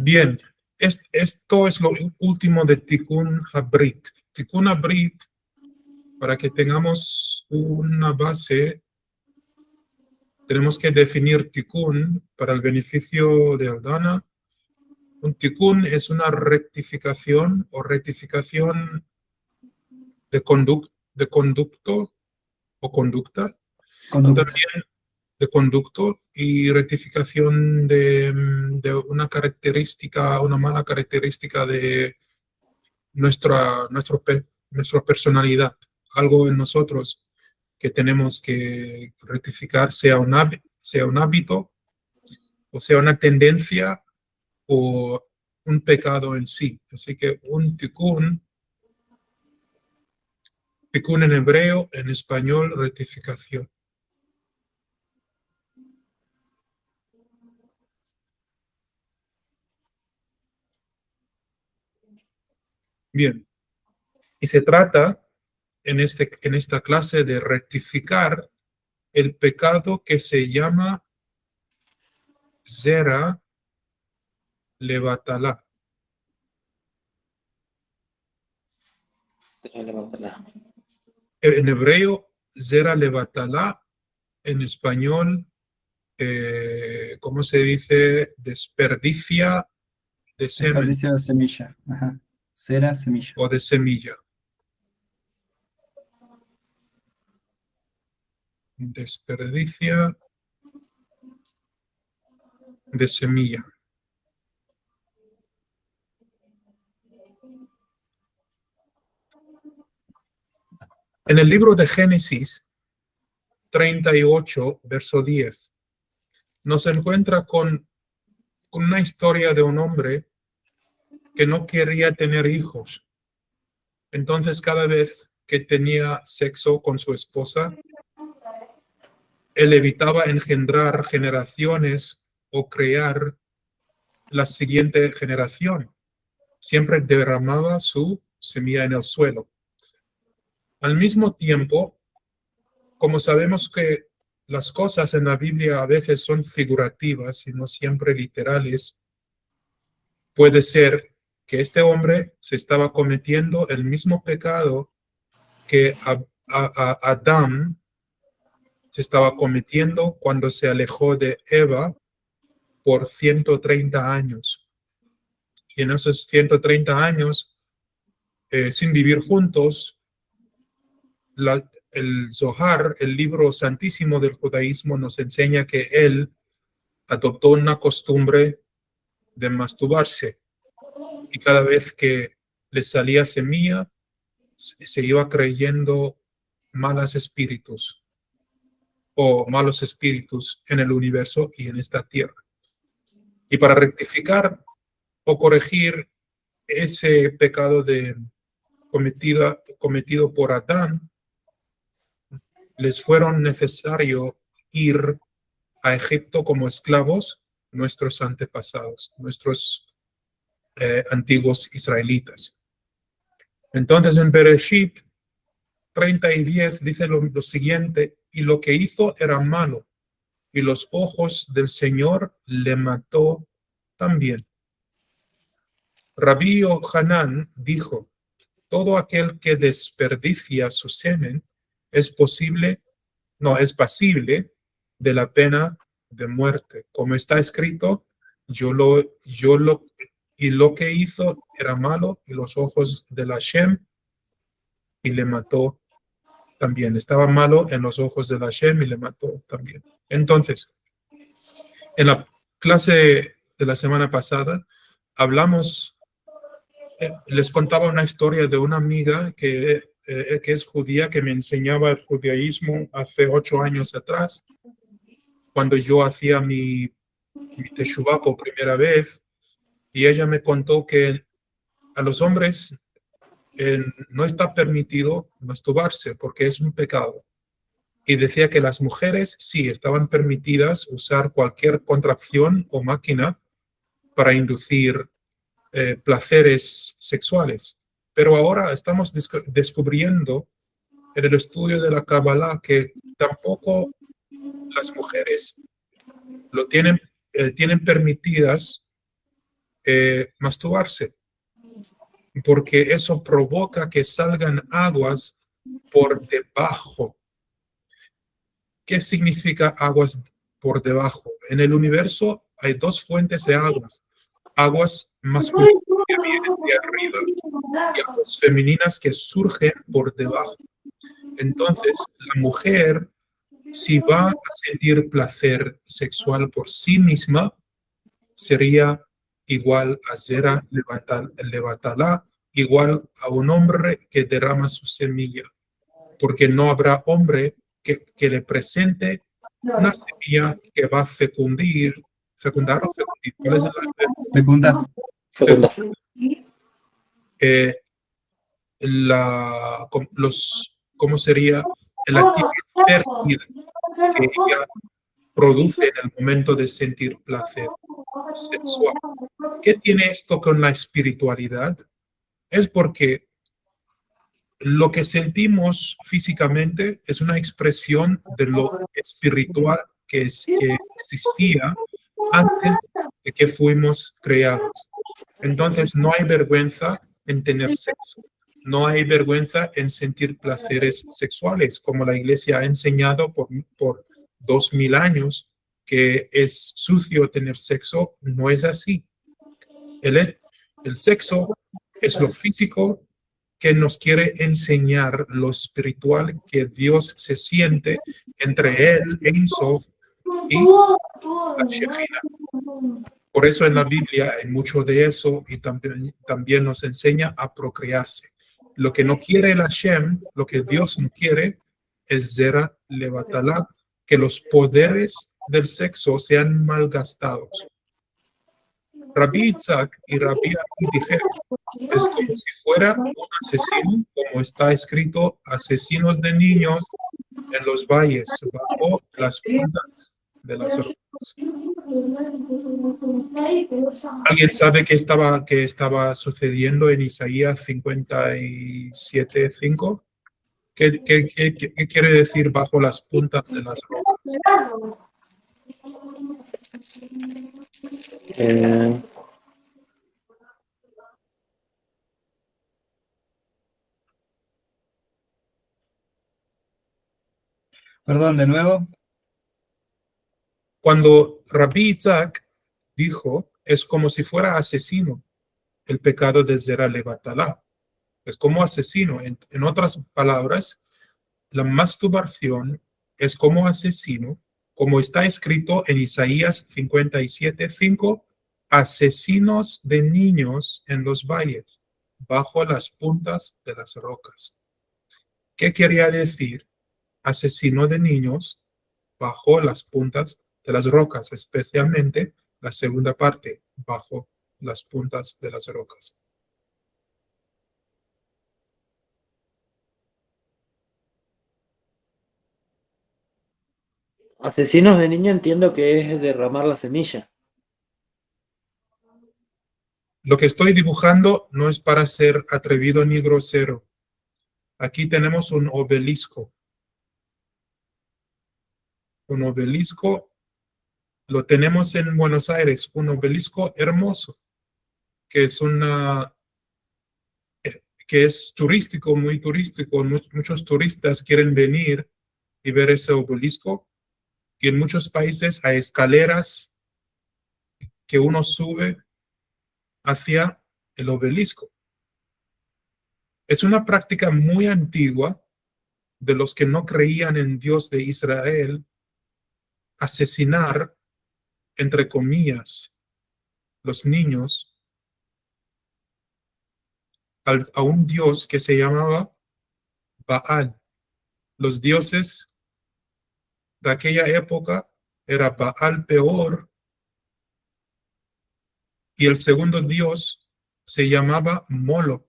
Bien, esto es lo último de Tikkun Habrit. Tikkun Habrit, para que tengamos una base, tenemos que definir Tikkun para el beneficio de Aldana. Un Tikkun es una rectificación o rectificación de conducto o conducta, Conducta. también de conducto y rectificación de una característica, una mala característica de nuestra personalidad, algo en nosotros que tenemos que rectificar, sea un hábito, o sea una tendencia, o un pecado en sí. Así que un tikkun en hebreo, en español, rectificación. Bien, y se trata en esta clase de rectificar el pecado que se llama Zera Levatalá. En hebreo, Zera Levatalá, en español, ¿cómo se dice? Desperdicia de semen Desperdicio de semilla. Ajá. Cera, semilla. o de semilla. Desperdicia de semilla. En el libro de Génesis 38, verso 10, nos encuentra con una historia de un hombre que no quería tener hijos. Entonces, cada vez que tenía sexo con su esposa, él evitaba engendrar generaciones o crear la siguiente generación. Siempre derramaba su semilla en el suelo. Al mismo tiempo, como sabemos que las cosas en la Biblia a veces son figurativas y no siempre literales, puede ser que este hombre se estaba cometiendo el mismo pecado que Adán se estaba cometiendo cuando se alejó de Eva por 130 años. Y en esos 130 años, sin vivir juntos, el Zohar, el libro santísimo del judaísmo, nos enseña que él adoptó una costumbre de masturbarse. Y cada vez que le salía semilla, se iba creyendo malos espíritus en el universo y en esta tierra. Y para rectificar o corregir ese pecado cometido por Adán, les fueron necesario ir a Egipto como esclavos nuestros antepasados, nuestros antiguos israelitas. Entonces en Bereshit 30 y 10 dice lo siguiente: y lo que hizo era malo, y los ojos del Señor le mató también. Rabí Yohanan dijo: todo aquel que desperdicia su semen es pasible de la pena de muerte. Como está escrito, y lo que hizo era malo, y los ojos de Hashem, y le mató también. Estaba malo en los ojos de Hashem y le mató también. Entonces, en la clase de la semana pasada, les contaba una historia de una amiga que es judía, que me enseñaba el judaísmo hace 8 años atrás, cuando yo hacía mi teshuvá por primera vez, y ella me contó que a los hombres no está permitido masturbarse porque es un pecado. Y decía que las mujeres sí estaban permitidas usar cualquier contracción o máquina para inducir placeres sexuales. Pero ahora estamos descubriendo en el estudio de la Kabbalah que tampoco las mujeres tienen permitidas masturbarse, porque eso provoca que salgan aguas por debajo. ¿Qué significa aguas por debajo? En el universo hay dos fuentes de aguas. Aguas masculinas que vienen de arriba y aguas femeninas que surgen por debajo. Entonces, la mujer, si va a sentir placer sexual por sí misma, sería igual a Zera Levatalá, igual a un hombre que derrama su semilla, porque no habrá hombre que le presente una semilla que va a fecundar o fecundir. ¿Cuál es el Fecundar. Fecunda. ¿Cómo sería? El activo fértil que ella produce en el momento de sentir placer sexual. ¿Qué tiene esto con la espiritualidad? Es porque lo que sentimos físicamente es una expresión de lo espiritual que existía antes de que fuimos creados. Entonces no hay vergüenza en tener sexo. No hay vergüenza en sentir placeres sexuales, como la iglesia ha enseñado por 2000 años que es sucio tener sexo. No es así. El sexo es lo físico que nos quiere enseñar lo espiritual que Dios se siente entre él, Ein Sof, y la Shekhinah. Por eso en la Biblia hay mucho de eso y también nos enseña a procrearse. Lo que no quiere el Hashem, lo que Dios no quiere, es Zera Levatalá, que los poderes del sexo sean malgastados. Rabbi Isaac y Rabbi Aki dijeron, es como si fuera un asesino, como está escrito, asesinos de niños en los valles, bajo las puntas de las rocas. ¿Alguien sabe qué estaba sucediendo en Isaías 57:5? ¿Qué quiere decir bajo las puntas de las rocas? Perdón, de nuevo. Cuando Rabbi Isaac dijo, es como si fuera asesino, el pecado de Zera Levatalá. Es como asesino. En otras palabras, la masturbación es como asesino, como está escrito en Isaías 57:5, asesinos de niños en los valles, bajo las puntas de las rocas. ¿Qué quería decir? Asesino de niños bajo las puntas de las rocas, especialmente la segunda parte, bajo las puntas de las rocas. Asesinos de niño entiendo que es derramar la semilla. Lo que estoy dibujando no es para ser atrevido ni grosero. Aquí tenemos un obelisco. Un obelisco lo tenemos en Buenos Aires, un obelisco hermoso, que es turístico, muy turístico. Muchos turistas quieren venir y ver ese obelisco. Y en muchos países hay escaleras que uno sube hacia el obelisco. Es una práctica muy antigua de los que no creían en Dios de Israel, asesinar, entre comillas, los niños a un dios que se llamaba Baal. Los dioses de aquella época era Baal Peor y el segundo dios se llamaba Moloch.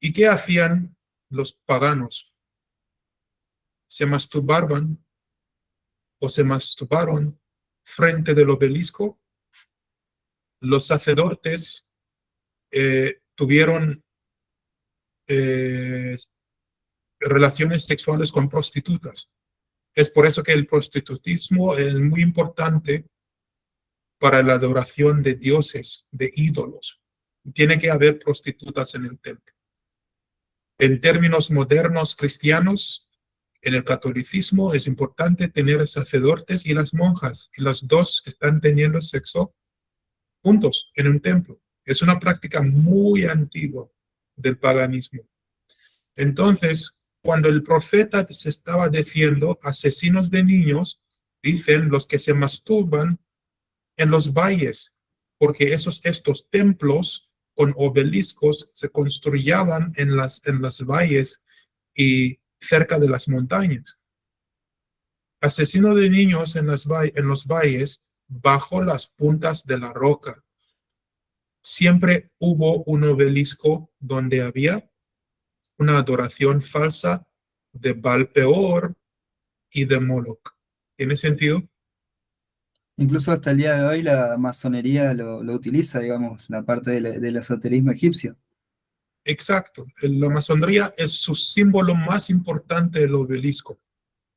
¿Y qué hacían los paganos? Se masturbaban frente del obelisco. Los sacerdotes tuvieron relaciones sexuales con prostitutas. Es por eso que el prostitutismo es muy importante para la adoración de dioses, de ídolos. Tiene que haber prostitutas en el templo. En términos modernos cristianos, en el catolicismo es importante tener sacerdotes y las monjas, y los dos están teniendo sexo juntos en un templo. Es una práctica muy antigua del paganismo. Entonces, cuando el profeta se estaba diciendo asesinos de niños, dicen los que se masturban en los valles, porque estos templos con obeliscos se construían en las valles y cerca de las montañas. Asesino de niños en los valles, bajo las puntas de la roca. Siempre hubo un obelisco donde había una adoración falsa de Baal Peor y de Moloch. ¿Tiene sentido? Incluso hasta el día de hoy la masonería lo utiliza, digamos, la parte del esoterismo egipcio. Exacto. La masonería es su símbolo más importante, el obelisco.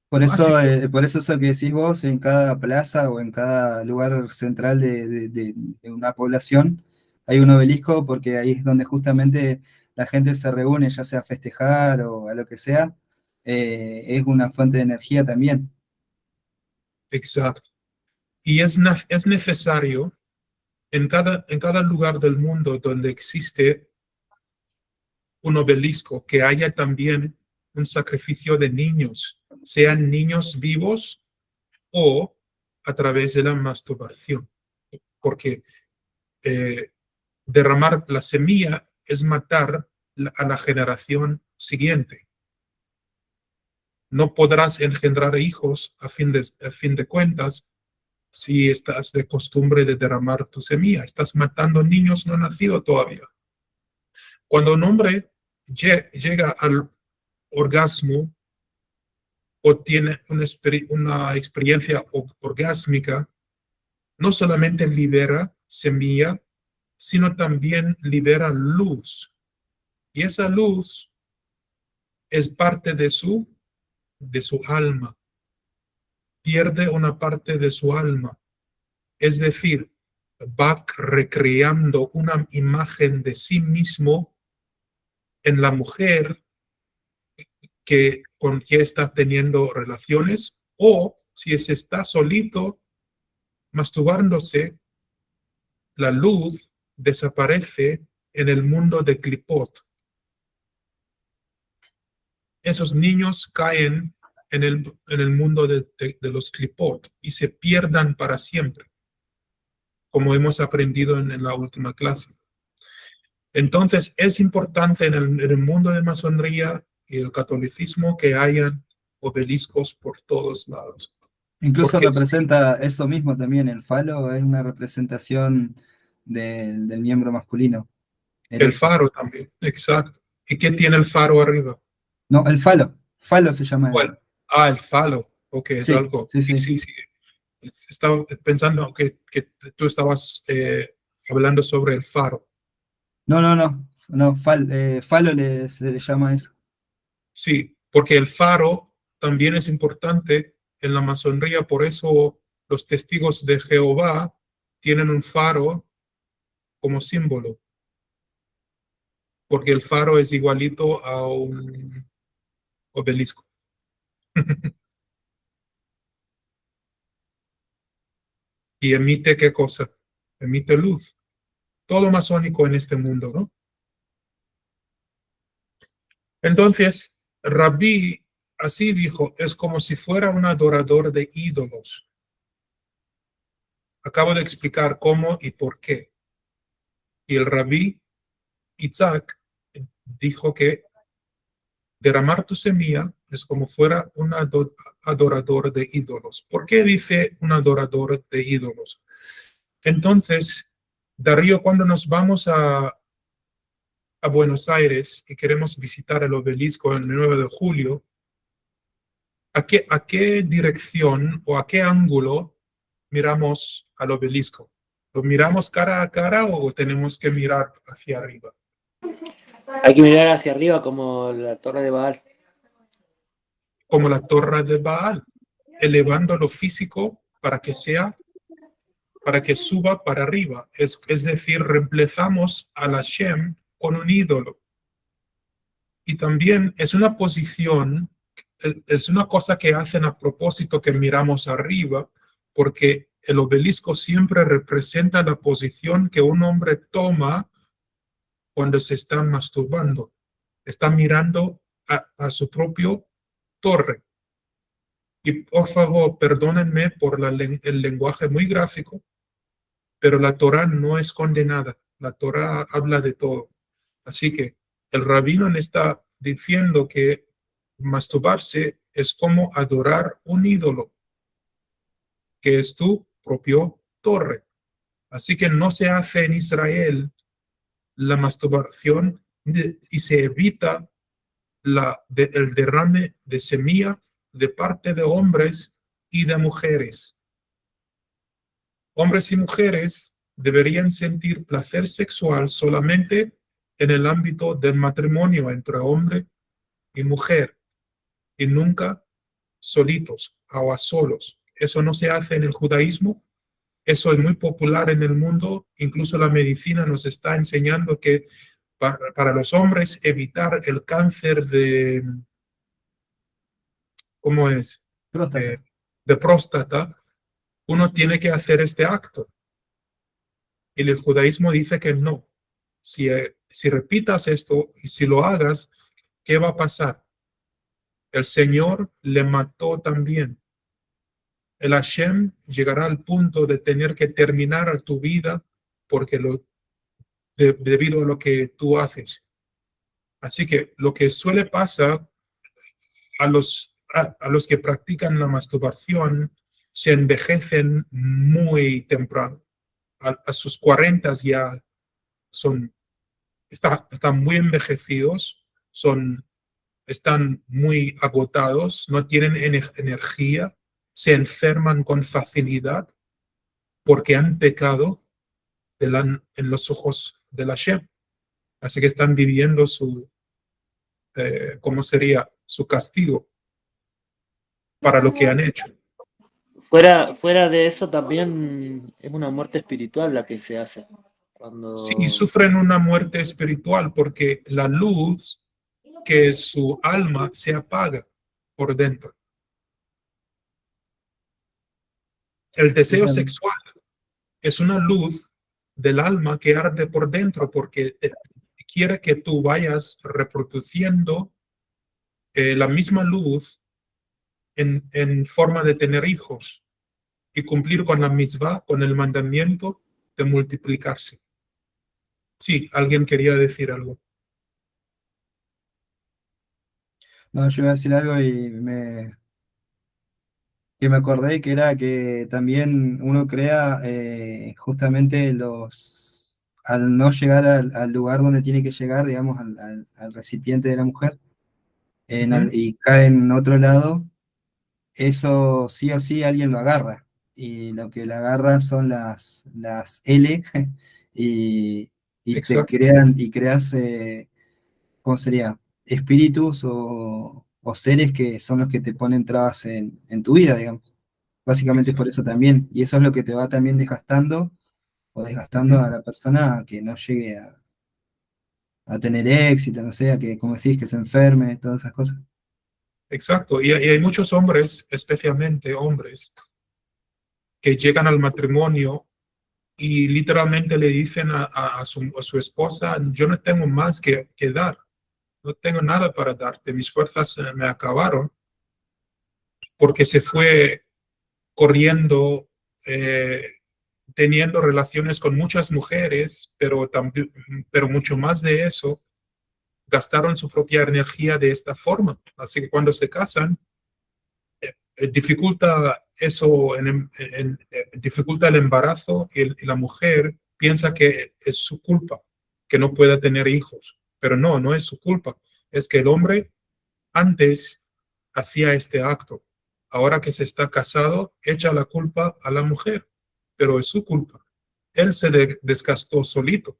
Por Más eso, importante. por eso que decís vos, en cada plaza o en cada lugar central de una población hay un obelisco, porque ahí es donde justamente la gente se reúne, ya sea a festejar o a lo que sea. Es una fuente de energía también. Exacto. Y es necesario en cada lugar del mundo donde existe un obelisco que haya también un sacrificio de niños, sean niños vivos o a través de la masturbación. Porque derramar la semilla es matar a la generación siguiente. No podrás engendrar hijos a fin de cuentas si estás de costumbre de derramar tu semilla. Estás matando niños no nacidos todavía. Cuando un hombre llega al orgasmo o tiene una experiencia orgásmica, no solamente libera semilla, sino también libera luz. Y esa luz es parte de su alma. Pierde una parte de su alma. Es decir, va recreando una imagen de sí mismo en la mujer con quien está teniendo relaciones, o si se está solito masturbándose, la luz desaparece en el mundo de Clipot. Esos niños caen en el mundo de los Clipot y se pierdan para siempre, como hemos aprendido en la última clase. Entonces, es importante en el mundo de masonería y el catolicismo que hayan obeliscos por todos lados. Incluso Porque representa eso mismo también. El falo es una representación del miembro masculino, el erecto. faro también, exacto. ¿Y qué tiene el faro arriba? No, el falo se llama. ¿Cuál? El falo. Ok, es Sí, algo. sí, Sí, sí. sí, sí. Estaba pensando que tú estabas hablando sobre el faro. No, falo se le llama eso. Sí, porque el faro también es importante en la masonería, por eso los testigos de Jehová tienen un faro como símbolo, porque el faro es igualito a un obelisco. ¿Y emite qué cosa? Emite luz. Todo masónico en este mundo, ¿no? Entonces, Rabí así dijo, es como si fuera un adorador de ídolos. Acabo de explicar cómo y por qué. Y el Rabí Isaac dijo que derramar tu semilla es como fuera un adorador de ídolos. ¿Por qué dice un adorador de ídolos? Entonces, Darío, cuando nos vamos a Buenos Aires y queremos visitar el obelisco el 9 de julio, ¿a qué dirección o a qué ángulo miramos al obelisco? ¿Lo miramos cara a cara o tenemos que mirar hacia arriba? Hay que mirar hacia arriba como la torre de Baal. Como la torre de Baal. elevando lo físico para que suba para arriba. Es decir, reemplazamos al Hashem con un ídolo. Y también es una posición, es una cosa que hacen a propósito que miramos arriba, porque el obelisco siempre representa la posición que un hombre toma cuando se está masturbando. Está mirando a su propio torre. Y por favor, perdónenme por el lenguaje muy gráfico, pero la Torá no es condenada. La Torá habla de todo. Así que el rabino le está diciendo que masturbarse es como adorar un ídolo, que es tu propio torre. Así que no se hace en Israel la masturbación y se evita el derrame de semilla de parte de hombres y de mujeres. Hombres y mujeres deberían sentir placer sexual solamente en el ámbito del matrimonio entre hombre y mujer, y nunca solitos o a solos. Eso no se hace en el judaísmo. Eso es muy popular en el mundo. Incluso la medicina nos está enseñando que para los hombres evitar el cáncer ¿cómo es? Próstata. De próstata, uno tiene que hacer este acto. Y el judaísmo dice que no. Si repitas esto y si lo hagas, ¿qué va a pasar? El Señor le mató también. El Hashem llegará al punto de tener que terminar tu vida porque debido a lo que tú haces. Así que lo que suele pasar a los que practican la masturbación se envejecen muy temprano. A sus 40 ya están muy envejecidos, están muy agotados, no tienen energía, se enferman con facilidad porque han pecado en los ojos de la Hashem. Así que están viviendo ¿cómo sería? Su castigo para lo que han hecho. Fuera de eso también es una muerte espiritual la que se hace. Sí, sufren una muerte espiritual porque la luz que es su alma se apaga por dentro. El deseo sexual es una luz del alma que arde por dentro porque quiere que tú vayas reproduciendo la misma luz en forma de tener hijos y cumplir con la mitzvah, con el mandamiento de multiplicarse. Sí, alguien quería decir algo. No, yo iba a decir algo que me acordé que era que también uno crea justamente al no llegar al lugar donde tiene que llegar, digamos, al recipiente de la mujer, y cae en otro lado, eso sí o sí alguien lo agarra. Y lo que le agarra son las L y, Exacto. y creas, ¿cómo sería? Espíritus o seres que son los que te ponen trabas en tu vida, digamos. Básicamente es por eso también. Y eso es lo que te va también desgastando o desgastando a la persona a que no llegue a tener éxito, no sé, a que, como decís, que se enferme, todas esas cosas. Exacto. Y hay muchos hombres, especialmente hombres, que llegan al matrimonio y literalmente le dicen a su esposa, yo no tengo más que dar, no tengo nada para darte, mis fuerzas me acabaron porque se fue corriendo, teniendo relaciones con muchas mujeres, pero mucho más de eso, gastaron su propia energía de esta forma. Así que cuando se casan, dificulta eso, dificulta el embarazo y la mujer piensa que es su culpa, que no pueda tener hijos. Pero no es su culpa. Es que el hombre antes hacía este acto. Ahora que se está casado, echa la culpa a la mujer, pero es su culpa. Él se desgastó solito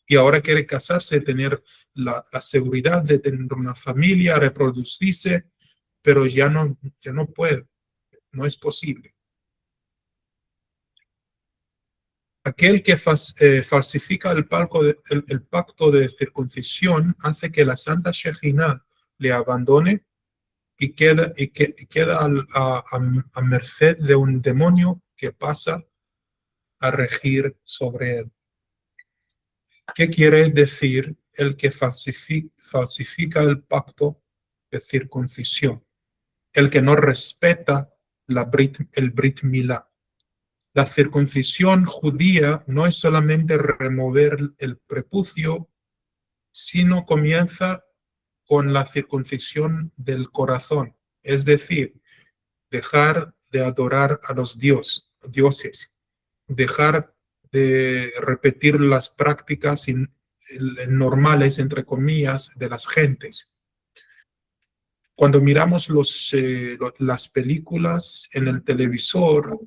y ahora quiere casarse, tener la seguridad de tener una familia, reproducirse, pero ya no puede. no es posible. Aquel que falsifica el pacto de circuncisión hace que la Santa Shejina le abandone y queda a merced de un demonio que pasa a regir sobre él. ¿Qué quiere decir el que falsifica el pacto de circuncisión? El que no respeta el Brit Milá. La circuncisión judía no es solamente remover el prepucio, sino comienza con la circuncisión del corazón, es decir, dejar de adorar a los dioses, dejar de repetir las prácticas normales, entre comillas, de las gentes. Cuando miramos las películas en el televisor,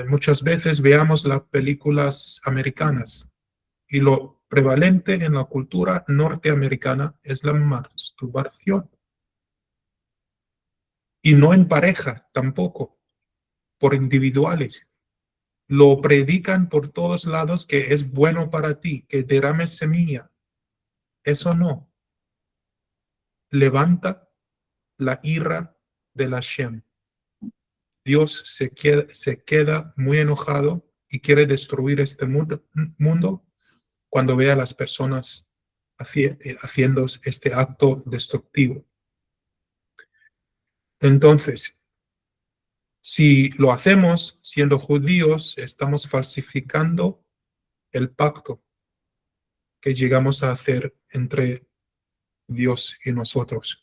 muchas veces veamos las películas americanas y lo prevalente en la cultura norteamericana es la masturbación. Y no en pareja tampoco, por individuales. Lo predican por todos lados que es bueno para ti, que derrames semilla. Eso no. Levanta la ira de la Shem. Dios se queda muy enojado y quiere destruir este mundo cuando ve a las personas haciendo este acto destructivo. Entonces, si lo hacemos siendo judíos, estamos falsificando el pacto que llegamos a hacer entre Dios y nosotros.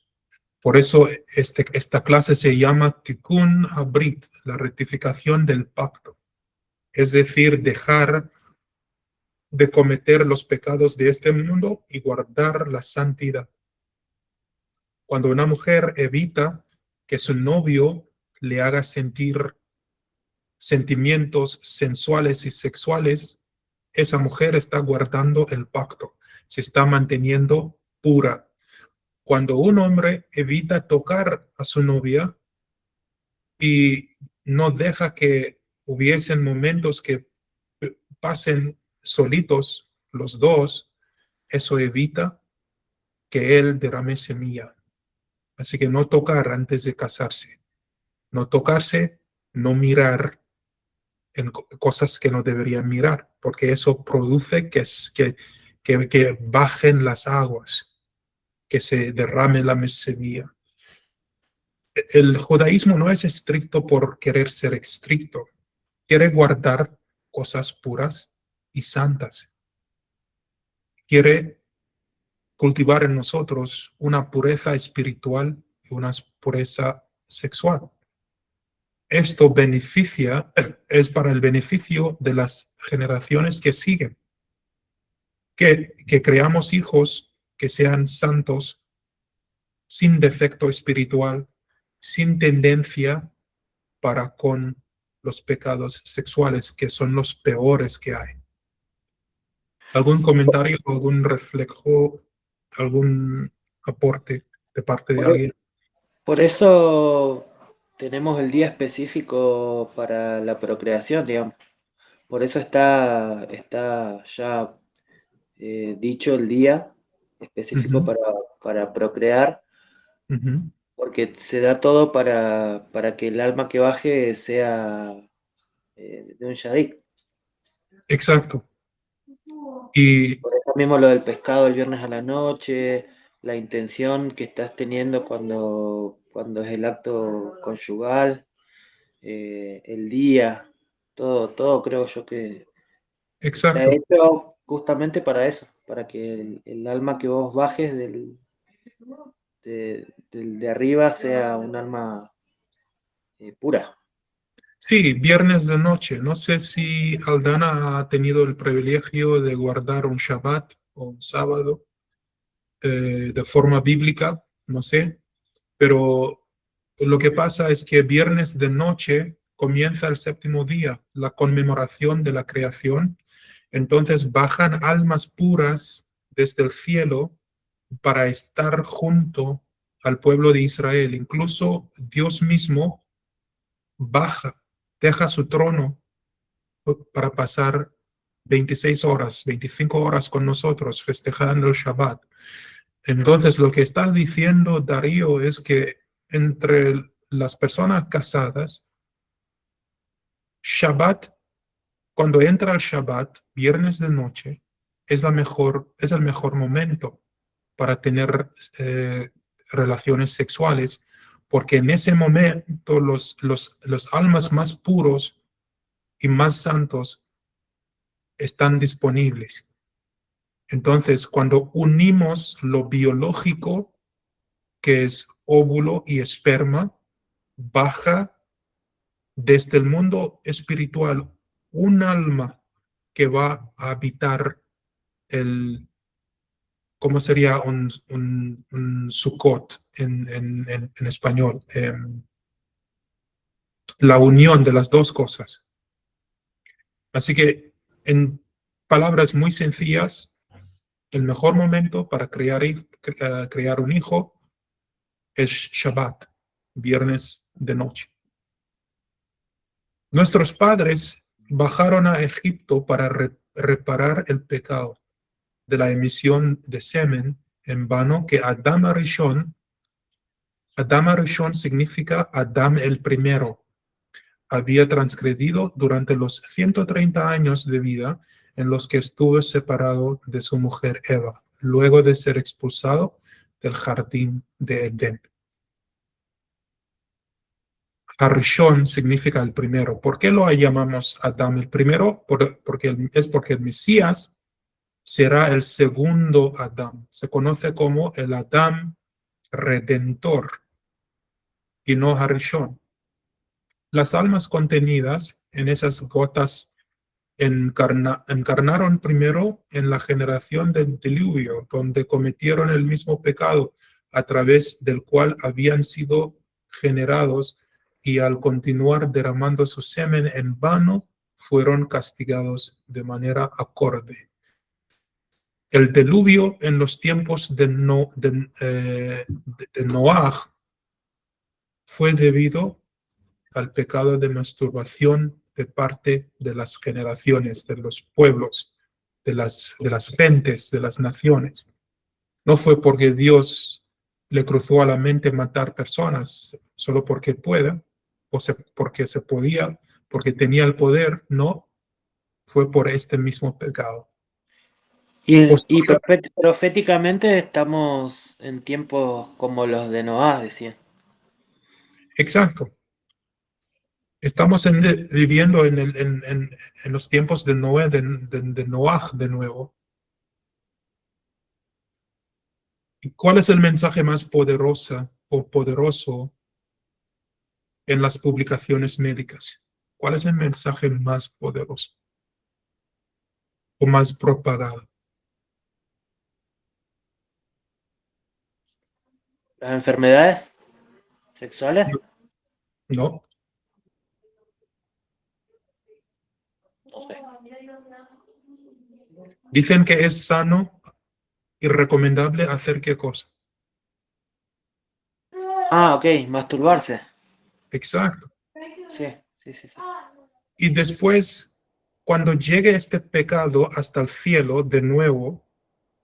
Por eso esta clase se llama Tikkun Habrit, la rectificación del pacto. Es decir, dejar de cometer los pecados de este mundo y guardar la santidad. Cuando una mujer evita que su novio le haga sentir sentimientos sensuales y sexuales, esa mujer está guardando el pacto, se está manteniendo pura. Cuando un hombre evita tocar a su novia y no deja que hubiesen momentos que pasen solitos los dos, eso evita que él derrame semilla. Así que no tocar antes de casarse. No tocarse, no mirar en cosas que no deberían mirar, porque eso produce que bajen las aguas, que se derrame la semilla. El judaísmo no es estricto por querer ser estricto, quiere guardar cosas puras y santas. Quiere cultivar en nosotros una pureza espiritual y una pureza sexual. Esto es para el beneficio de las generaciones que siguen, que creamos hijos que sean santos, sin defecto espiritual, sin tendencia para con los pecados sexuales, que son los peores que hay. ¿Algún comentario, algún reflejo, algún aporte de parte de alguien? Por eso tenemos el día específico para la procreación, digamos. Por eso está ya dicho el día específico para procrear, porque se da todo para que el alma que baje sea de un yadik. Exacto. Y Por eso mismo lo del pescado el viernes a la noche, la intención que estás teniendo cuando es el acto conyugal, el día, todo creo yo que está exacto. hecho justamente para eso, para que el alma que vos bajes de arriba sea un alma pura. Sí, viernes de noche. No sé si Aldana ha tenido el privilegio de guardar un Shabbat o un sábado de forma bíblica, no sé, pero lo que pasa es que viernes de noche comienza el séptimo día, la conmemoración de la creación. Entonces bajan almas puras desde el cielo para estar junto al pueblo de Israel. Incluso Dios mismo baja, deja su trono para pasar 26 horas, 25 horas con nosotros festejando el Shabbat. Entonces, lo que está diciendo Darío es que entre las personas casadas, Shabbat, cuando entra el Shabbat, viernes de noche, es el mejor momento para tener relaciones sexuales, porque en ese momento los almas más puros y más santos están disponibles. Entonces, cuando unimos lo biológico, que es óvulo y esperma, baja desde el mundo espiritual un alma que va a habitar ¿cómo sería un Sukkot en español? La unión de las dos cosas. Así que, en palabras muy sencillas, el mejor momento para crear un hijo es Shabbat, viernes de noche. Nuestros padres bajaron a Egipto para reparar el pecado de la emisión de semen en vano que Adam Arishon significa Adam el primero, había transgredido durante los 130 años de vida en los que estuvo separado de su mujer Eva, luego de ser expulsado del jardín de Edén. Arishon significa el primero. ¿Por qué lo llamamos Adam el primero? Porque el Mesías será el segundo Adam. Se conoce como el Adam redentor y no Arishon. Las almas contenidas en esas gotas encarnaron primero en la generación del diluvio, donde cometieron el mismo pecado a través del cual habían sido generados, y al continuar derramando su semen en vano, fueron castigados de manera acorde. El diluvio en los tiempos de Noaj fue debido al pecado de masturbación de parte de las generaciones, de los pueblos, de las gentes, de las naciones. No fue porque Dios le cruzó a la mente matar personas solo porque pueda, porque se podía, porque tenía el poder. No, fue por este mismo pecado. Y proféticamente estamos en tiempos como los de Noah, decían. Exacto. Estamos viviendo en los tiempos de Noé, de Noaj de nuevo. ¿Y cuál es el mensaje más poderoso en las publicaciones médicas? ¿Cuál es el mensaje más poderoso o más propagado? ¿Las enfermedades sexuales? No, No sé. dicen que es sano y recomendable hacer qué cosa. Ah, ok, masturbarse. Exacto. Sí, sí, sí, sí. Y después, cuando llegue este pecado hasta el cielo de nuevo,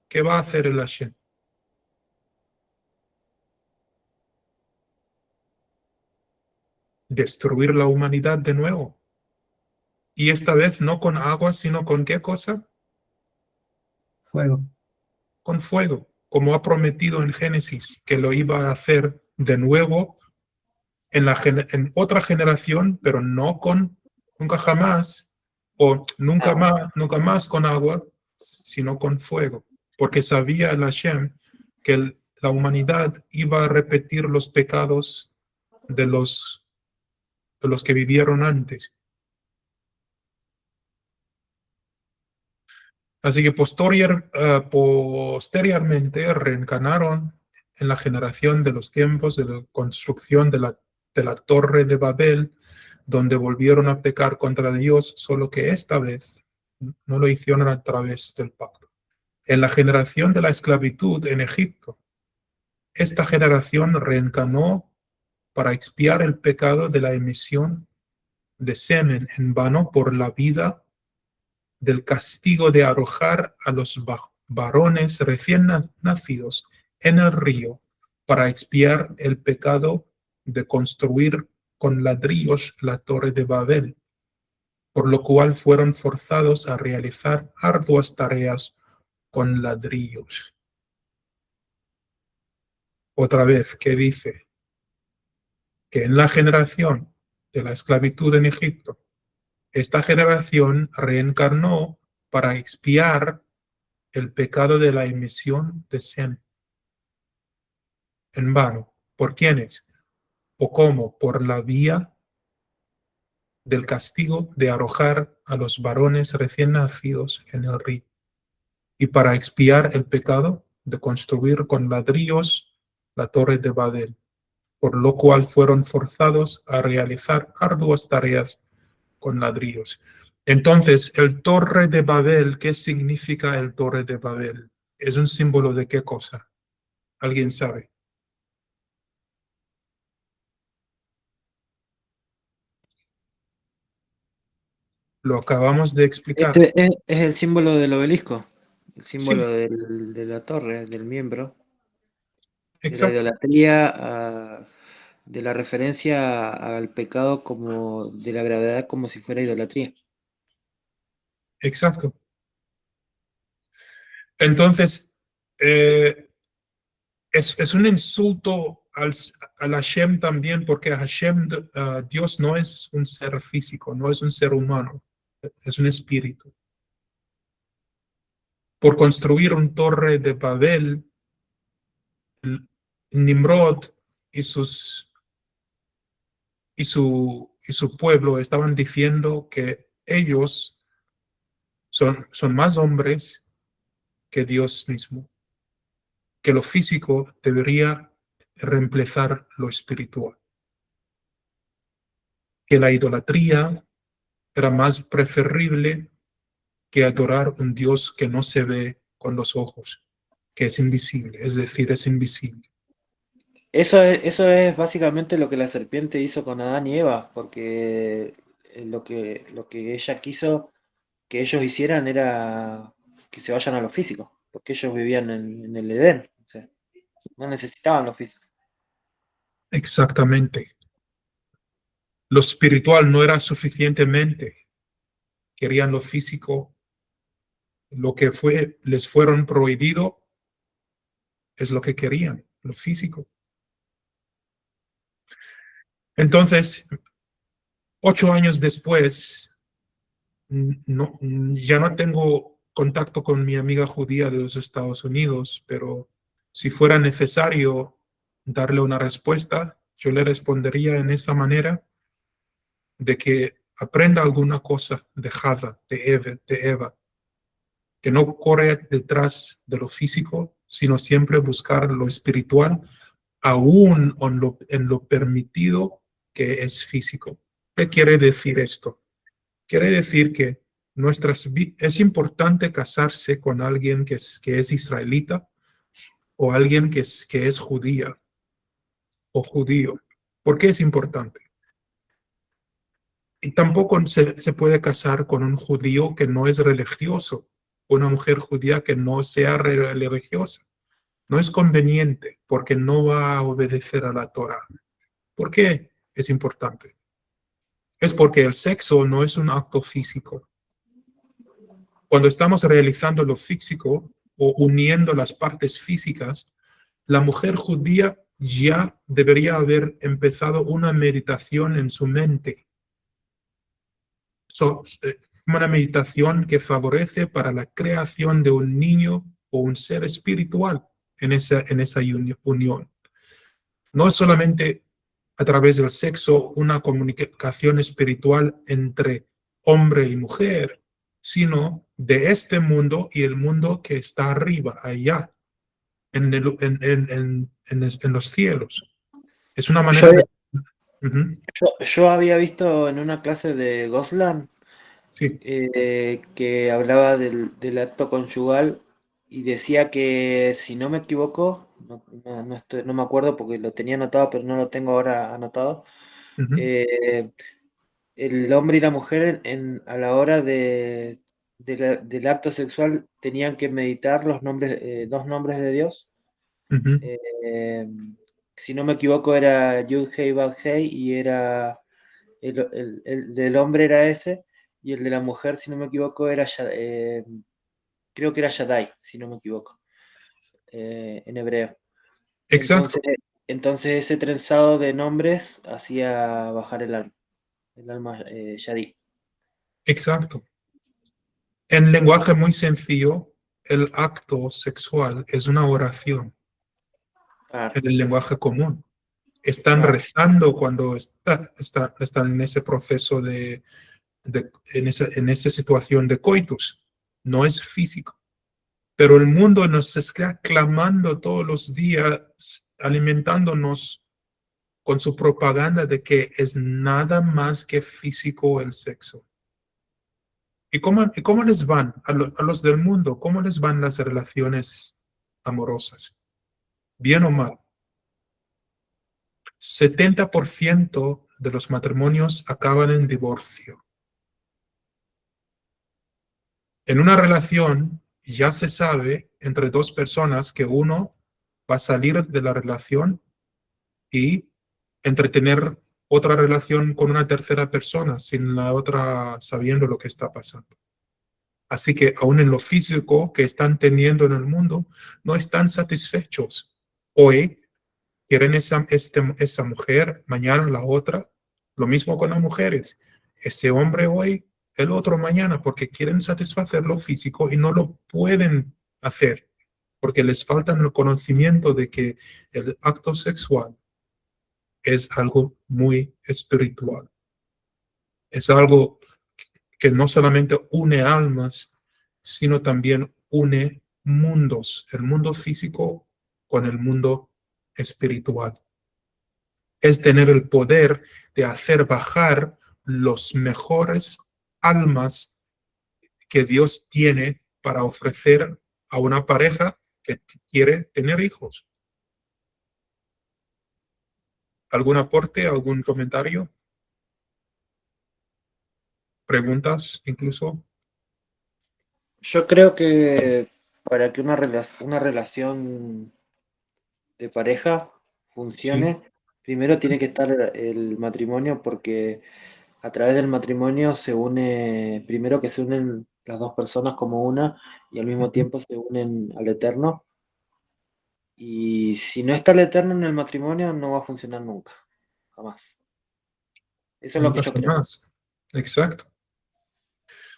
¿qué va a hacer el Hashem? Destruir la humanidad de nuevo. Y esta vez no con agua, sino con ¿qué cosa? Fuego. Con fuego, como ha prometido en Génesis, que lo iba a hacer de nuevo en otra generación, pero nunca jamás, o nunca más con agua, sino con fuego. Porque sabía el Hashem que la humanidad iba a repetir los pecados de los que vivieron antes. Así que posteriormente reencarnaron en la generación de los tiempos de la construcción de la Torre de Babel, donde volvieron a pecar contra Dios, solo que esta vez no lo hicieron a través del pacto. En la generación de la esclavitud en Egipto, esta generación reencarnó para expiar el pecado de la emisión de semen en vano por la vida del castigo de arrojar a los varones recién nacidos en el río, para expiar el pecado de construir con ladrillos la torre de Babel, por lo cual fueron forzados a realizar arduas tareas con ladrillos. Otra vez, que dice que en la generación de la esclavitud en Egipto, esta generación reencarnó para expiar el pecado de la emisión de semen en vano. ¿Por quiénes? ¿O cómo? Por la vía del castigo de arrojar a los varones recién nacidos en el río, y para expiar el pecado de construir con ladrillos la torre de Babel, por lo cual fueron forzados a realizar arduas tareas con ladrillos. Entonces, el torre de Babel, ¿qué significa el torre de Babel? ¿Es un símbolo de qué cosa? ¿Alguien sabe? Lo acabamos de explicar. Este es el símbolo del obelisco, el símbolo Sí, de la torre, del miembro, de la exacto, idolatría, de la referencia al pecado como de la gravedad como si fuera idolatría. exacto. Entonces, eh, es un insulto al Hashem también, porque Hashem, Dios no es un ser físico, no es un ser humano, es un espíritu. Por construir un torre de Babel, Nimrod y su pueblo estaban diciendo que ellos son más hombres que Dios mismo, que lo físico debería reemplazar lo espiritual, que la idolatría era más preferible que adorar un Dios que no se ve con los ojos, que es invisible, es decir, es invisible. Eso es básicamente lo que la serpiente hizo con Adán y Eva, porque lo que ella quiso que ellos hicieran era que se vayan a lo físico, porque ellos vivían en el Edén, o sea, no necesitaban lo físico. Exactamente. Lo espiritual no era suficientemente, querían lo físico, lo que les fueron prohibido es lo que querían, lo físico. Entonces, 8 años después, ya no tengo contacto con mi amiga judía de los Estados Unidos, pero si fuera necesario darle una respuesta, yo le respondería en esa manera de que aprenda alguna cosa de Jada, de Eva, que no corre detrás de lo físico, sino siempre buscar lo espiritual, aún en lo permitido que es físico. ¿Qué quiere decir esto? Quiere decir que es importante casarse con alguien que es israelita o alguien que es judía o judío. ¿Por qué es importante? Y tampoco se puede casar con un judío que no es religioso, una mujer judía que no sea religiosa. No es conveniente porque no va a obedecer a la Torah. ¿Por qué es importante? Es porque el sexo no es un acto físico. Cuando estamos realizando lo físico o uniendo las partes físicas, la mujer judía ya debería haber empezado una meditación en su mente. Una meditación que favorece para la creación de un niño o un ser espiritual en esa unión. No es solamente a través del sexo una comunicación espiritual entre hombre y mujer, sino de este mundo y el mundo que está arriba, allá, en los cielos. Es una Yo, manera de... Ujú, yo había visto en una clase de Goslan sí, que hablaba del acto conyugal y decía que, si no me equivoco, no me acuerdo porque lo tenía anotado, pero no lo tengo ahora anotado. Ujú, Eh, el hombre y la mujer a la hora del acto sexual tenían que meditar los nombres, dos nombres de Dios. ujú. Eh, si no me equivoco era Yud Hei Bad Hei y era el del hombre era ese y el de la mujer, si no me equivoco, creo que era Shaddai, si no me equivoco, en hebreo. Exacto, Entonces ese trenzado de nombres hacía bajar el alma Yadí. exacto. En lenguaje muy sencillo, el acto sexual es una oración Claro, en el lenguaje común. Están claro, rezando cuando están en ese proceso en esa situación de coitus. No es físico. Pero el mundo nos está clamando todos los días, alimentándonos con su propaganda de que es nada más que físico el sexo. ¿Y cómo les van a los del mundo? ¿Cómo les van las relaciones amorosas? ¿Bien o mal? 70% de los matrimonios acaban en divorcio. En una relación ya se sabe entre dos personas que uno va a salir de la relación y entretener otra relación con una tercera persona sin la otra sabiendo lo que está pasando. Así que aún en lo físico que están teniendo en el mundo, no están satisfechos. Hoy quieren esa mujer, mañana la otra. Lo mismo con las mujeres. Ese hombre hoy, el otro mañana, porque quieren satisfacer lo físico y no lo pueden hacer, porque les falta el conocimiento de que el acto sexual es algo muy espiritual. Es algo que no solamente une almas, sino también une mundos, el mundo físico con el mundo espiritual. Es tener el poder de hacer bajar los mejores almas que Dios tiene para ofrecer a una pareja que quiere tener hijos. ¿Algún aporte, algún comentario? ¿Preguntas incluso? yo creo que para que una relación de pareja Sí. funcione, primero tiene que estar el matrimonio porque a través del matrimonio se une, primero que se unen las dos personas como una y al mismo Ujú. tiempo se unen al eterno. Y si no está el eterno en el matrimonio, no va a funcionar nunca, jamás. Eso es lo que Nunca yo creo. jamás. Exacto.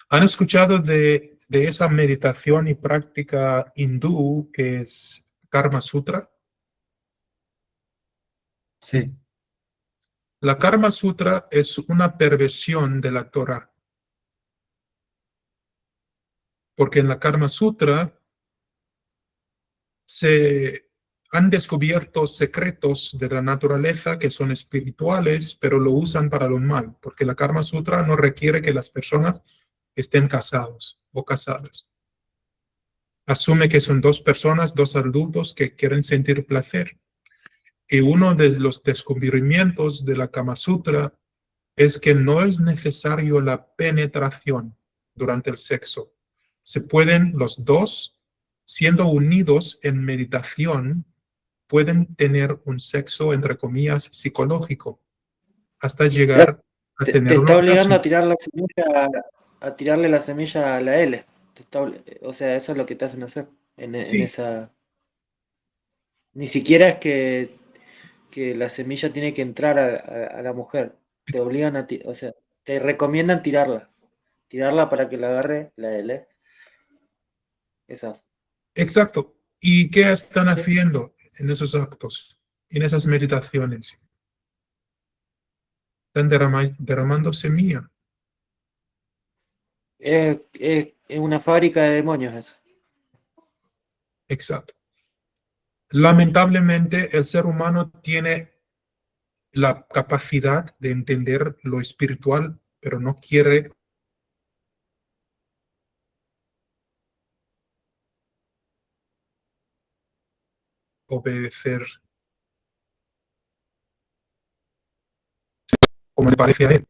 ¿Han escuchado de esa meditación y práctica hindú que es Karma Sutra? Sí, La Karma Sutra es una perversión de la Torah, porque en la Karma Sutra se han descubierto secretos de la naturaleza que son espirituales, pero lo usan para lo mal, porque la Karma Sutra no requiere que las personas estén casados o casadas. Asume que son dos personas, dos adultos que quieren sentir placer. Y uno de los descubrimientos de la Kama Sutra es que no es necesario la penetración durante el sexo. Se pueden los dos, siendo unidos en meditación, pueden tener un sexo, entre comillas, psicológico, hasta Claro, llegar a te tener un está obligando a orgasmo. tirar la semilla, a tirarle la semilla a la L. O sea, eso es lo que te hacen hacer en Sí, esa. Ni siquiera es que la semilla tiene que entrar a la mujer. Te obligan o sea, te recomiendan tirarla para que la agarre la L. Esas. exacto. ¿Y qué están haciendo en esos actos, en esas meditaciones? Están derramando semilla. Es una fábrica de demonios eso. Exacto. Lamentablemente, el ser humano tiene la capacidad de entender lo espiritual, pero no quiere obedecer como le parece a él.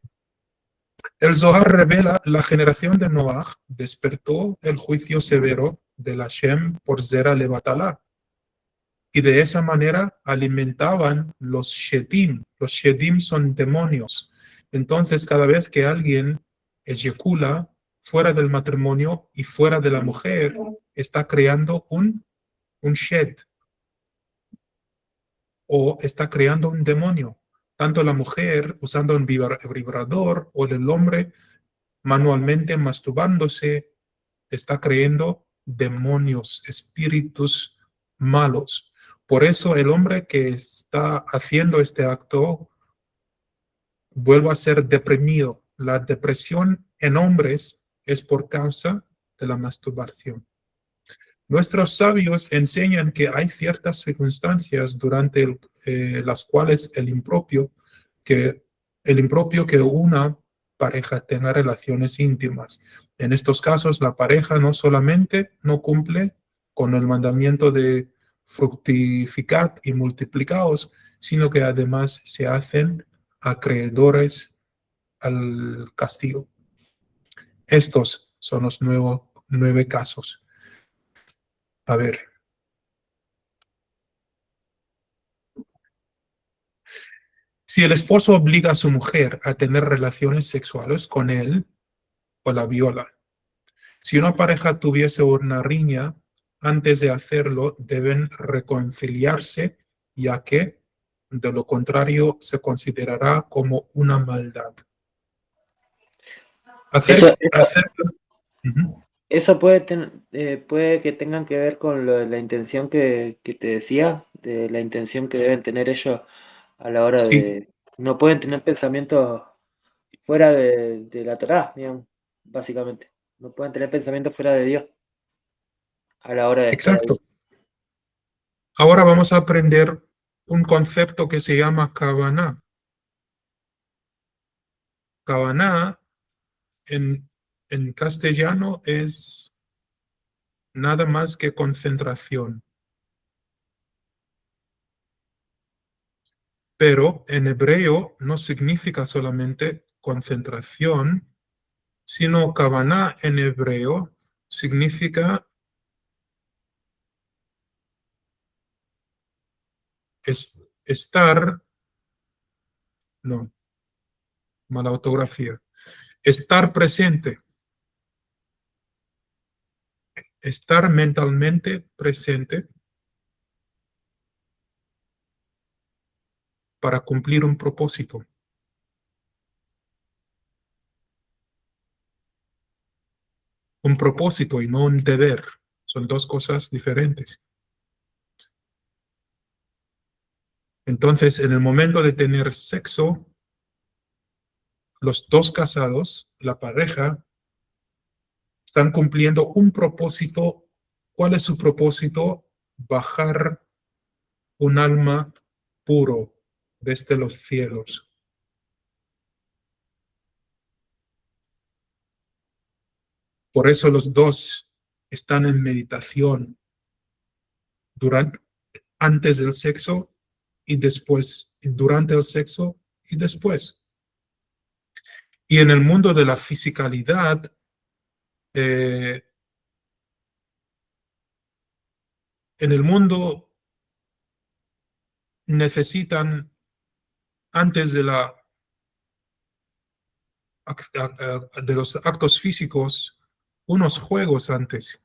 El Zohar revela la generación de Noah despertó el juicio severo del Hashem por Zera Levatalá. Y de esa manera alimentaban los shedim. Los shedim son demonios. Entonces, cada vez que alguien eyacula fuera del matrimonio y fuera de la mujer, está creando un shed o está creando un demonio. Tanto la mujer usando un vibrador o el hombre manualmente masturbándose está creando demonios, espíritus malos. Por eso el hombre que está haciendo este acto vuelve a ser deprimido. La depresión en hombres es por causa de la masturbación. Nuestros sabios enseñan que hay ciertas circunstancias durante las cuales el impropio que una pareja tenga relaciones íntimas. En estos casos, la pareja no solamente no cumple con el mandamiento de fructificad y multiplicaos, sino que además se hacen acreedores al castigo. Estos son los 9 casos. A ver. Si el esposo obliga a su mujer a tener relaciones sexuales con él o la viola. Si una pareja tuviese una riña, antes de hacerlo deben reconciliarse, ya que de lo contrario se considerará como una maldad. Eso puede que tengan que ver con la intención que te decía, de la intención que deben tener ellos a la hora de... No pueden tener pensamientos fuera de la Torá, digamos, básicamente. No pueden tener pensamientos fuera de Dios a la hora de estar Exacto. ahí. Ahora vamos a aprender un concepto que se llama Kavaná. Kavaná en castellano es nada más que concentración. Pero en hebreo no significa solamente concentración, sino Kavaná en hebreo significa estar, no, mala ortografía, estar presente, estar mentalmente presente para cumplir un propósito. Un propósito y no un deber. Son dos cosas diferentes. Entonces, en el momento de tener sexo, los dos casados, la pareja, están cumpliendo un propósito. ¿Cuál es su propósito? Bajar un alma puro desde los cielos. Por eso los dos están en meditación antes del sexo y después, durante el sexo y después. Y en el mundo de la fisicalidad, en el mundo necesitan, antes de los actos físicos, unos juegos antes.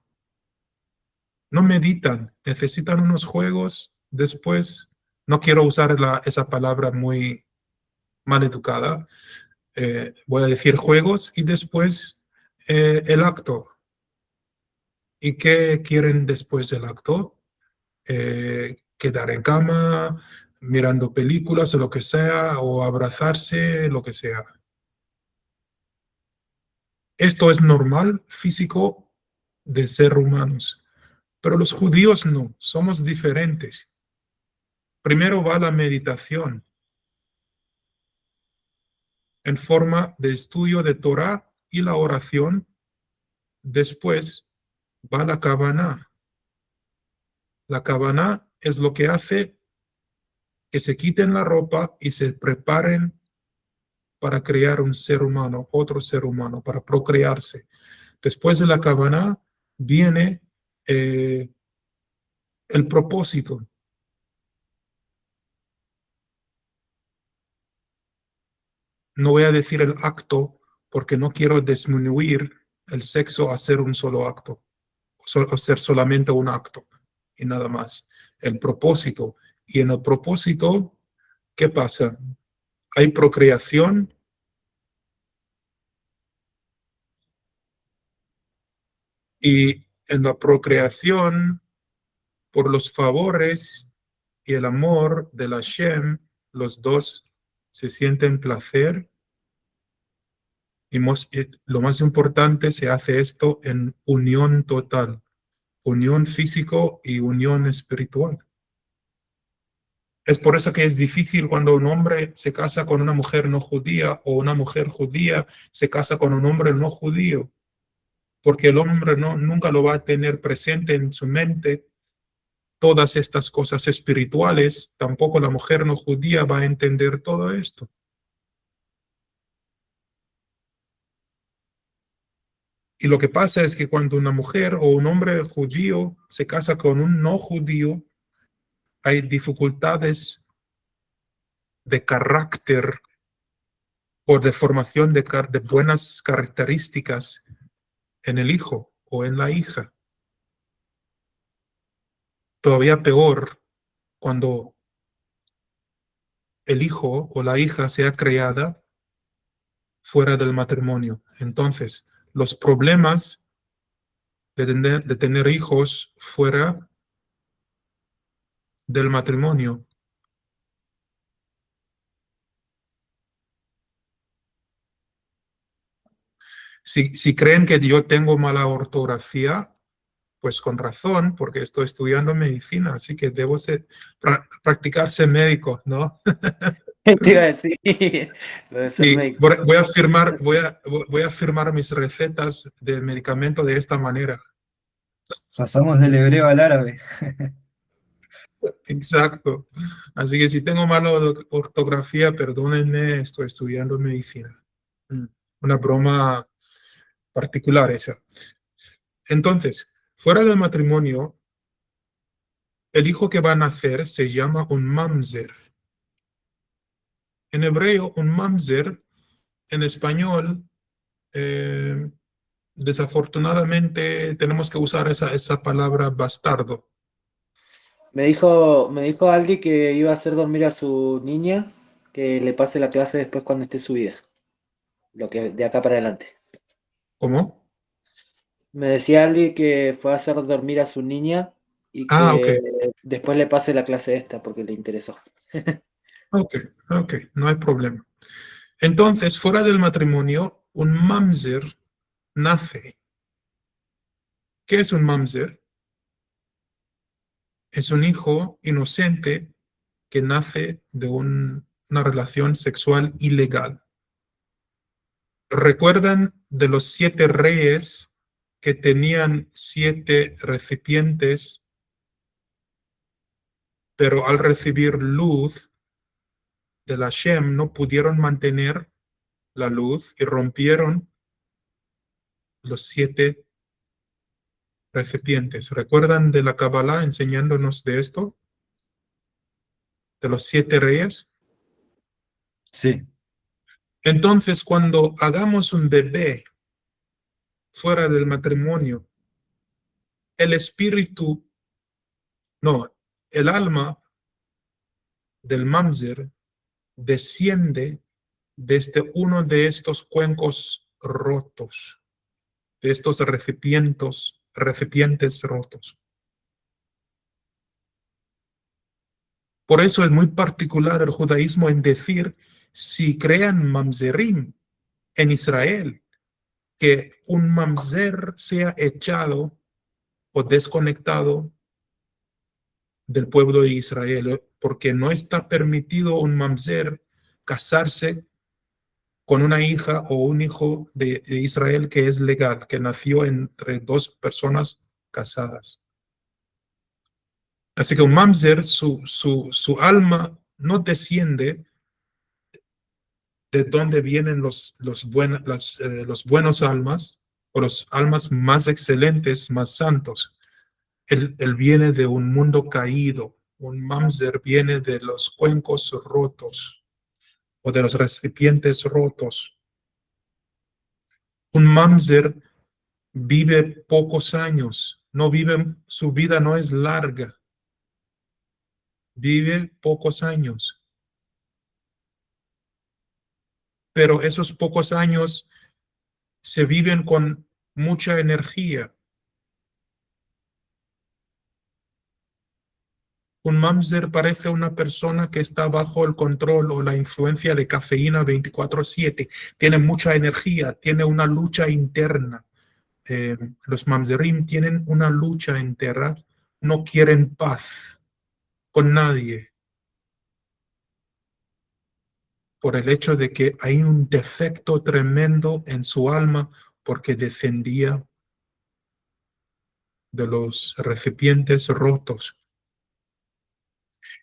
No meditan, necesitan unos juegos. Después, no quiero usar esa palabra muy mal educada, voy a decir juegos y después el acto. ¿Y qué quieren después del acto? Quedar en cama, mirando películas o lo que sea, o abrazarse, lo que sea. Esto es normal, físico, de ser humanos. Pero los judíos no, somos diferentes. Primero va la meditación en forma de estudio de Torah y la oración. Después va la Kavaná. La Kavaná es lo que hace que se quiten la ropa y se preparen para crear un ser humano, otro ser humano, para procrearse. Después de la Kavaná viene el propósito. No voy a decir el acto porque no quiero disminuir el sexo a ser un solo acto, o ser solamente un acto y nada más. El propósito. Y en el propósito, ¿qué pasa? Hay procreación y en la procreación, por los favores y el amor de la Hashem, los dos se sienten placer y lo más importante, se hace esto en unión total, unión físico y unión espiritual. Es por eso que es difícil cuando un hombre se casa con una mujer no judía o una mujer judía se casa con un hombre no judío, porque el hombre nunca lo va a tener presente en su mente todas estas cosas espirituales, tampoco la mujer no judía va a entender todo esto. Y lo que pasa es que cuando una mujer o un hombre judío se casa con un no judío, hay dificultades de carácter o de formación de buenas características en el hijo o en la hija. Todavía peor cuando el hijo o la hija sea creada fuera del matrimonio. Entonces, los problemas de tener hijos fuera del matrimonio. Si creen que yo tengo mala ortografía, pues con razón, porque estoy estudiando medicina, así que debo practicar ser médico, ¿no? Te iba a decir, lo de ser Sí, médico. voy a firmar mis recetas de medicamento de esta manera. Pasamos del hebreo al árabe. Exacto. Así que si tengo mala ortografía, perdónenme, estoy estudiando medicina. Una broma particular esa. Entonces, fuera del matrimonio, el hijo que va a nacer se llama un mamzer. En hebreo, un mamzer, en español, desafortunadamente tenemos que usar esa palabra bastardo. Me dijo Aldi que iba a hacer dormir a su niña, que le pase la clase después cuando esté subida. Lo que de acá para adelante. ¿Cómo? Me decía Aldi que fue a hacer dormir a su niña y Ah, ok. que después le pase la clase esta porque le interesó. Ok, no hay problema. Entonces, fuera del matrimonio, un mamzer nace. ¿Qué es un mamzer? Es un hijo inocente que nace de una relación sexual ilegal. ¿Recuerdan de los 7 reyes que tenían 7 recipientes, pero al recibir luz de la Shem no pudieron mantener la luz y rompieron los 7 recipientes? ¿Recuerdan de la Kabbalah enseñándonos de esto? De los 7 reyes. Sí, Entonces, cuando hagamos un bebé fuera del matrimonio, el espíritu, no, el alma del mamzer desciende desde uno de estos cuencos rotos, de estos recipientes rotos. Por eso es muy particular el judaísmo en decir, si crean mamzerim en Israel, que un mamzer sea echado o desconectado del pueblo de Israel, porque no está permitido un mamzer casarse con una hija o un hijo de Israel que es legal, que nació entre 2 personas casadas. Así que un mamzer, su alma no desciende de dónde vienen los buenos almas o los almas más excelentes, más santos. Él viene de un mundo caído. Un mamzer viene de los cuencos rotos o de los recipientes rotos. Un mamzer vive pocos años, su vida no es larga, vive pocos años, pero esos pocos años se viven con mucha energía. Un mamzer parece una persona que está bajo el control o la influencia de cafeína 24/7, tiene mucha energía, tiene una lucha interna. Los mamzerim tienen una lucha interna, no quieren paz con nadie, por el hecho de que hay un defecto tremendo en su alma porque descendía de los recipientes rotos.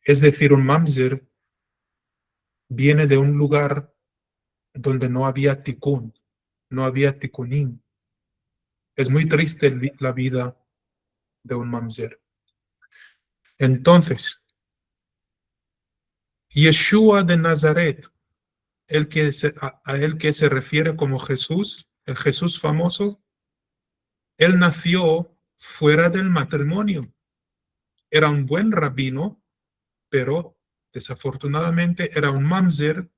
Es decir, un mamzer viene de un lugar donde no había tikkun, no había tikkunim. Es muy triste la vida de un mamzer. Entonces, Yeshua de Nazaret, a él que se refiere como Jesús, el Jesús famoso, él nació fuera del matrimonio. Era un buen rabino, pero desafortunadamente era un mamzer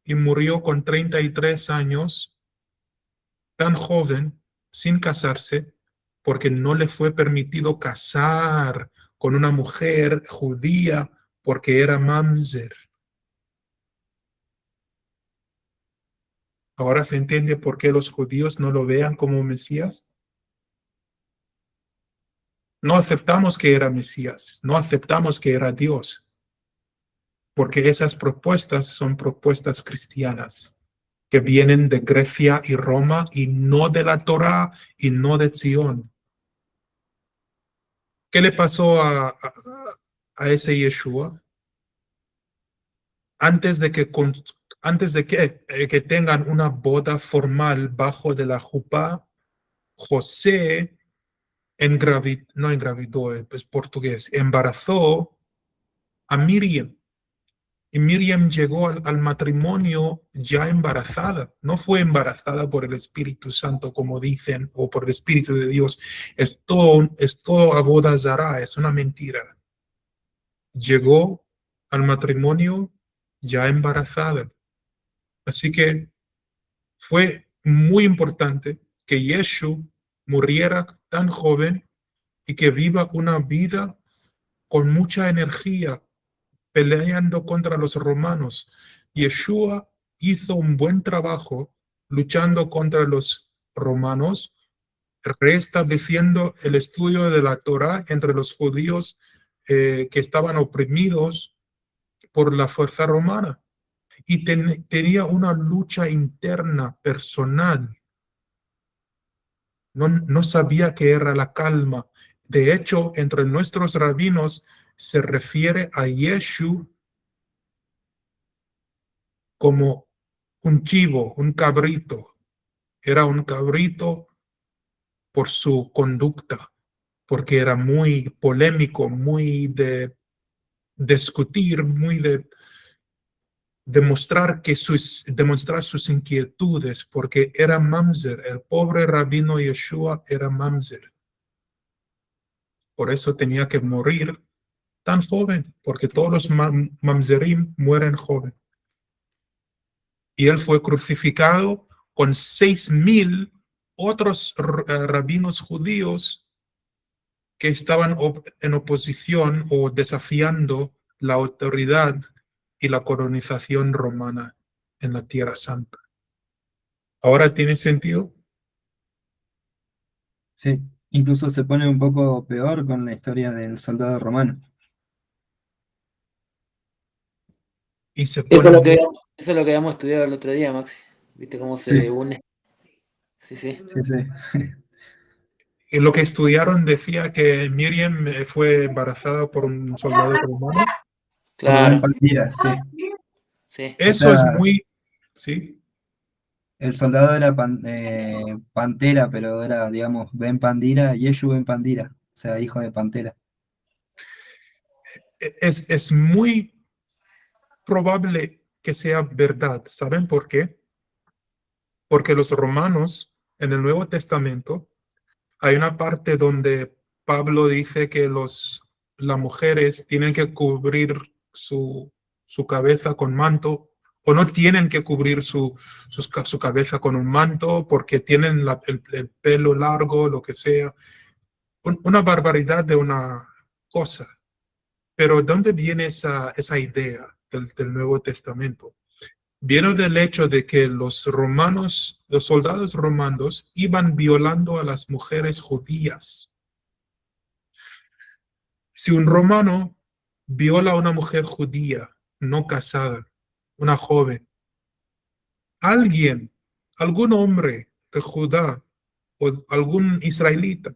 y murió con 33 años, tan joven, sin casarse, porque no le fue permitido casar con una mujer judía porque era mamzer. Ahora se entiende por qué los judíos no lo vean como Mesías. No aceptamos que era Mesías, no aceptamos que era Dios, porque esas propuestas son propuestas cristianas que vienen de Grecia y Roma y no de la Torá y no de Zion. ¿Qué le pasó a ese Yeshua? Antes de que tengan una boda formal bajo de la jupá, José no engravidó, es portugués, embarazó a Miriam. Y Miriam llegó al matrimonio ya embarazada. No fue embarazada por el Espíritu Santo, como dicen, o por el Espíritu de Dios. Es todo a boda zará, es una mentira. Llegó al matrimonio ya embarazada. Así que fue muy importante que Yeshua muriera tan joven y que viva una vida con mucha energía, peleando contra los romanos. Yeshua hizo un buen trabajo luchando contra los romanos, restableciendo el estudio de la Torá entre los judíos que estaban oprimidos por la fuerza romana. Y tenía una lucha interna, personal. No sabía qué era la calma. De hecho, entre nuestros rabinos se refiere a Yeshua como un chivo, un cabrito. Era un cabrito por su conducta, porque era muy polémico, muy de discutir, muy de demostrar sus inquietudes, porque era mamzer. El pobre rabino Yeshua era mamzer. Por eso tenía que morir tan joven, porque todos los mamzerim mueren joven. Y él fue crucificado con 6,000 otros rabinos judíos que estaban en oposición o desafiando la autoridad y la colonización romana en la Tierra Santa. ¿Ahora tiene sentido? Sí, incluso se pone un poco peor con la historia del soldado romano. Y se Eso pone es lo que habíamos, eso es lo que habíamos estudiado el otro día, Maxi. ¿Viste cómo se Sí, une? Sí, sí. sí, sí. lo que estudiaron decía que Miriam fue embarazada por un soldado romano. Por Ben Claro, Pandira, sí. sí. O Eso es sea, muy, sí, el soldado era Pantera, pero era, digamos, Ben Pandira, Yeshu Ben Pandira, o sea, hijo de Pantera. es muy probable que sea verdad. ¿Saben por qué? Porque los romanos en el Nuevo Testamento hay una parte donde Pablo dice que las mujeres tienen que cubrir su cabeza con manto o no tienen que cubrir su cabeza con un manto porque tienen el pelo largo, lo que sea. Una barbaridad de una cosa. Pero ¿dónde viene esa idea del Nuevo Testamento? Viene del hecho de que los romanos, los soldados romanos, iban violando a las mujeres judías. Si un romano viola a una mujer judía no casada, una joven, alguien, algún hombre de Judá o algún israelita,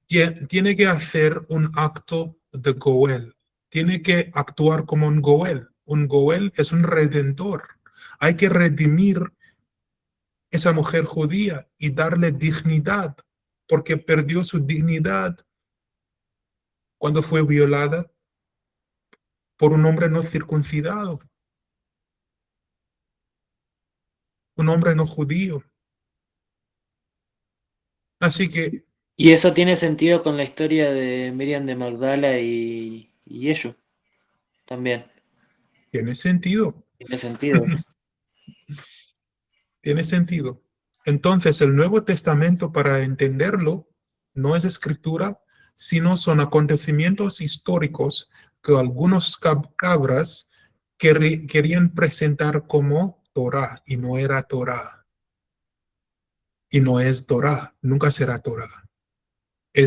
tiene que hacer un acto de Goel, tiene que actuar como un Goel. Un Goel es un redentor. Hay que redimir esa mujer judía y darle dignidad, porque perdió su dignidad cuando fue violada por un hombre no circuncidado, un hombre no judío. Así que Y eso tiene sentido con la historia de Miriam de Magdala y ello también. tiene sentido, Tiene sentido. tiene sentido. Entonces, el Nuevo Testamento, para entenderlo, no es escritura, sino son acontecimientos históricos que algunos cabras querían presentar como Torah y no era Torah. Y no es Torah, nunca será Torah.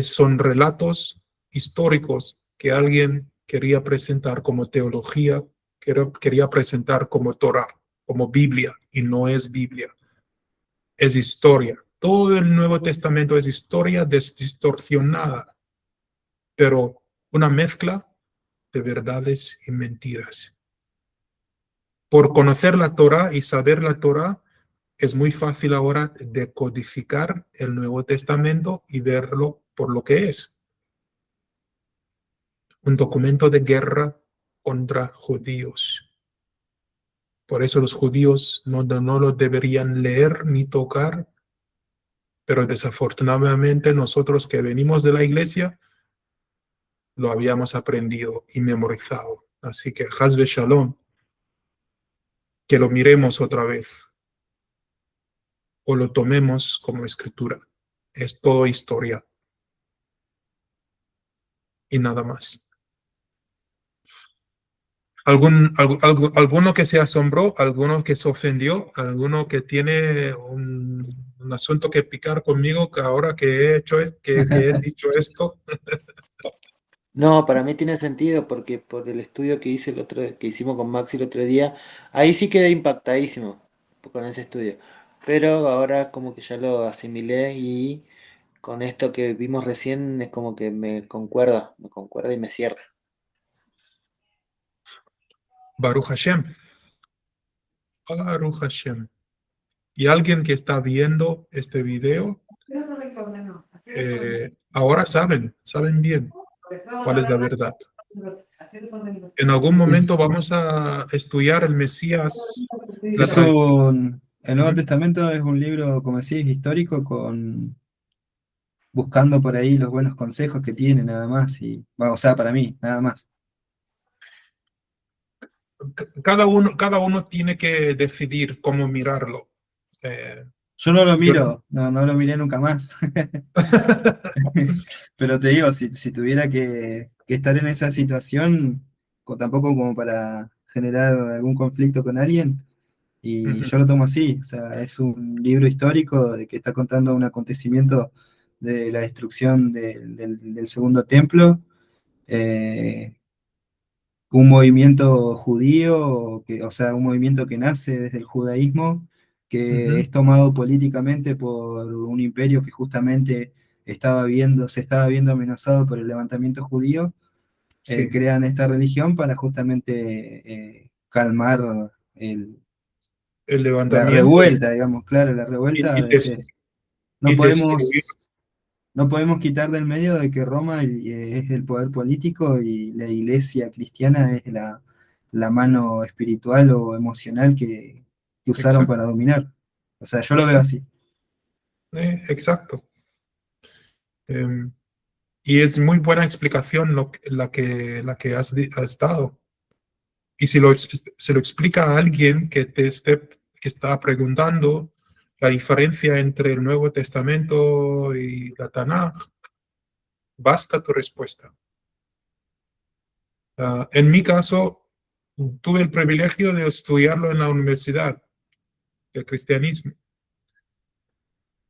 Son relatos históricos que alguien quería presentar como teología, quería presentar como Torah, como Biblia, y no es Biblia, es historia. Todo el Nuevo Testamento es historia distorsionada, pero una mezcla de verdades y mentiras. Por conocer la Torah y saber la Torah, es muy fácil ahora decodificar el Nuevo Testamento y verlo por lo que es. Un documento de guerra contra judíos. Por eso los judíos no lo deberían leer ni tocar, pero desafortunadamente nosotros que venimos de la iglesia lo habíamos aprendido y memorizado. Así que Hazbe Shalom, que lo miremos otra vez o lo tomemos como escritura. Es todo historia y nada más. ¿Alguno que se asombró? ¿Alguno que se ofendió? ¿Alguno que tiene un asunto que picar conmigo que ahora que he dicho esto? No, para mí tiene sentido porque por el estudio que hice que hicimos con Maxi el otro día, ahí sí quedé impactadísimo con ese estudio. Pero ahora como que ya lo asimilé y con esto que vimos recién es como que me concuerda y me cierra. Baruch Hashem. Baruch Hashem. Y alguien que está viendo este video, ahora saben bien cuál es la verdad. En algún momento Es, vamos a estudiar el Mesías, la es tradición. el Nuevo Testamento es un libro, como decís, histórico, buscando por ahí los buenos consejos que tiene, nada más, y, bueno, o sea, para mí, nada más. Cada uno tiene que decidir cómo mirarlo. Eh, Yo no lo yo no. miro, no lo miré nunca más. Pero te digo, si tuviera que estar en esa situación, tampoco como para generar algún conflicto con alguien, y Ujú, yo lo tomo así, o sea, es un libro histórico de que está contando un acontecimiento de la destrucción del segundo templo, eh, un movimiento judío, o sea, un movimiento que nace desde el judaísmo, que ujú. es tomado políticamente por un imperio que justamente se estaba viendo amenazado por el levantamiento judío, Sí, crean esta religión para justamente calmar el la levantamiento revuelta, digamos, claro, la revuelta. y, des- No y destruir. podemos, no podemos quitar del medio de que Roma es el poder político y la iglesia cristiana es la mano espiritual o emocional que usaron Exacto. para dominar. O sea, yo lo veo Sí, así. exacto. Em, y es muy buena explicación la que has dado. Y si se lo explica a alguien que está preguntando la diferencia entre el Nuevo Testamento y la Tanaj, basta tu respuesta. En mi caso, tuve el privilegio de estudiarlo en la universidad, el cristianismo,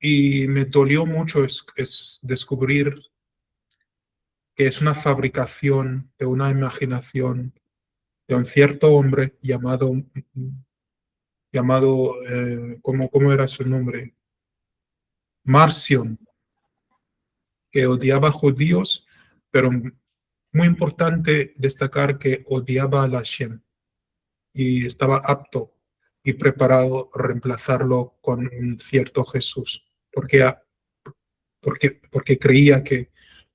y me dolió mucho es descubrir que es una fabricación de una imaginación de un cierto hombre llamado ¿cómo era su nombre? Marción, que odiaba judíos, pero muy importante destacar que odiaba a la Hashem y estaba apto y preparado a reemplazarlo con un cierto Jesús, porque creía que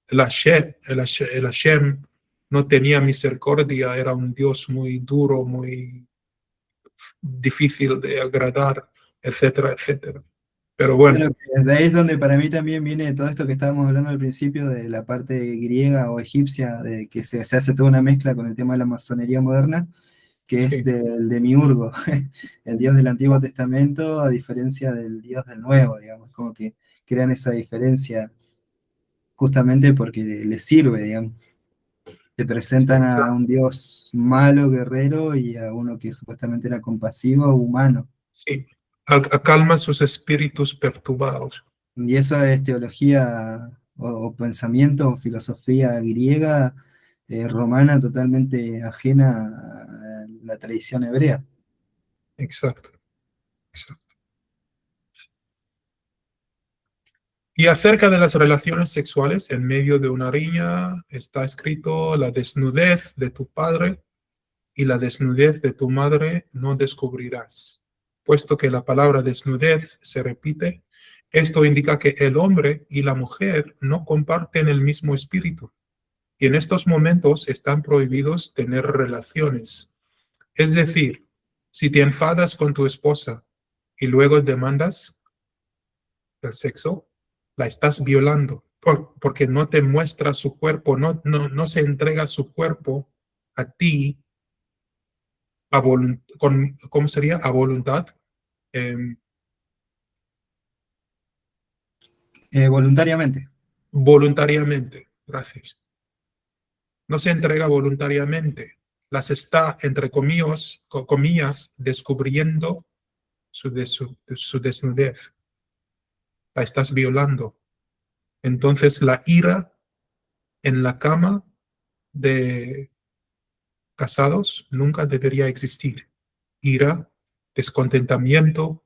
el Hashem no tenía misericordia, era un Dios muy duro, muy difícil de agradar, etcétera, etcétera. Pero bueno, Claro, que de ahí es donde para mí también viene todo esto que estábamos hablando al principio de la parte griega o egipcia, de que se hace toda una mezcla con el tema de la masonería moderna, que es sí, del demiurgo, el dios del Antiguo Testamento, a diferencia del dios del Nuevo, digamos, como que crean esa diferencia justamente porque les sirve, digamos. Te presentan a un dios malo, guerrero, y a uno que supuestamente era compasivo, humano. sí. Calma sus espíritus perturbados. Y eso es teología o pensamiento o filosofía griega, romana, totalmente ajena a la tradición hebrea. Exacto, exacto. Y acerca de las relaciones sexuales, en medio de una riña está escrito: la desnudez de tu padre y la desnudez de tu madre no descubrirás. Puesto que la palabra desnudez se repite, esto indica que el hombre y la mujer no comparten el mismo espíritu y en estos momentos están prohibidos tener relaciones. Es decir, si te enfadas con tu esposa y luego demandas el sexo, la estás violando porque no te muestra su cuerpo, no se entrega su cuerpo a ti ¿cómo sería? A voluntad. Eh, Voluntariamente. voluntariamente. Gracias. No se entrega voluntariamente. Las está, entre comillas, descubriendo su desnudez. La estás violando. Entonces la ira en la cama de casados nunca debería existir. Ira, descontentamiento,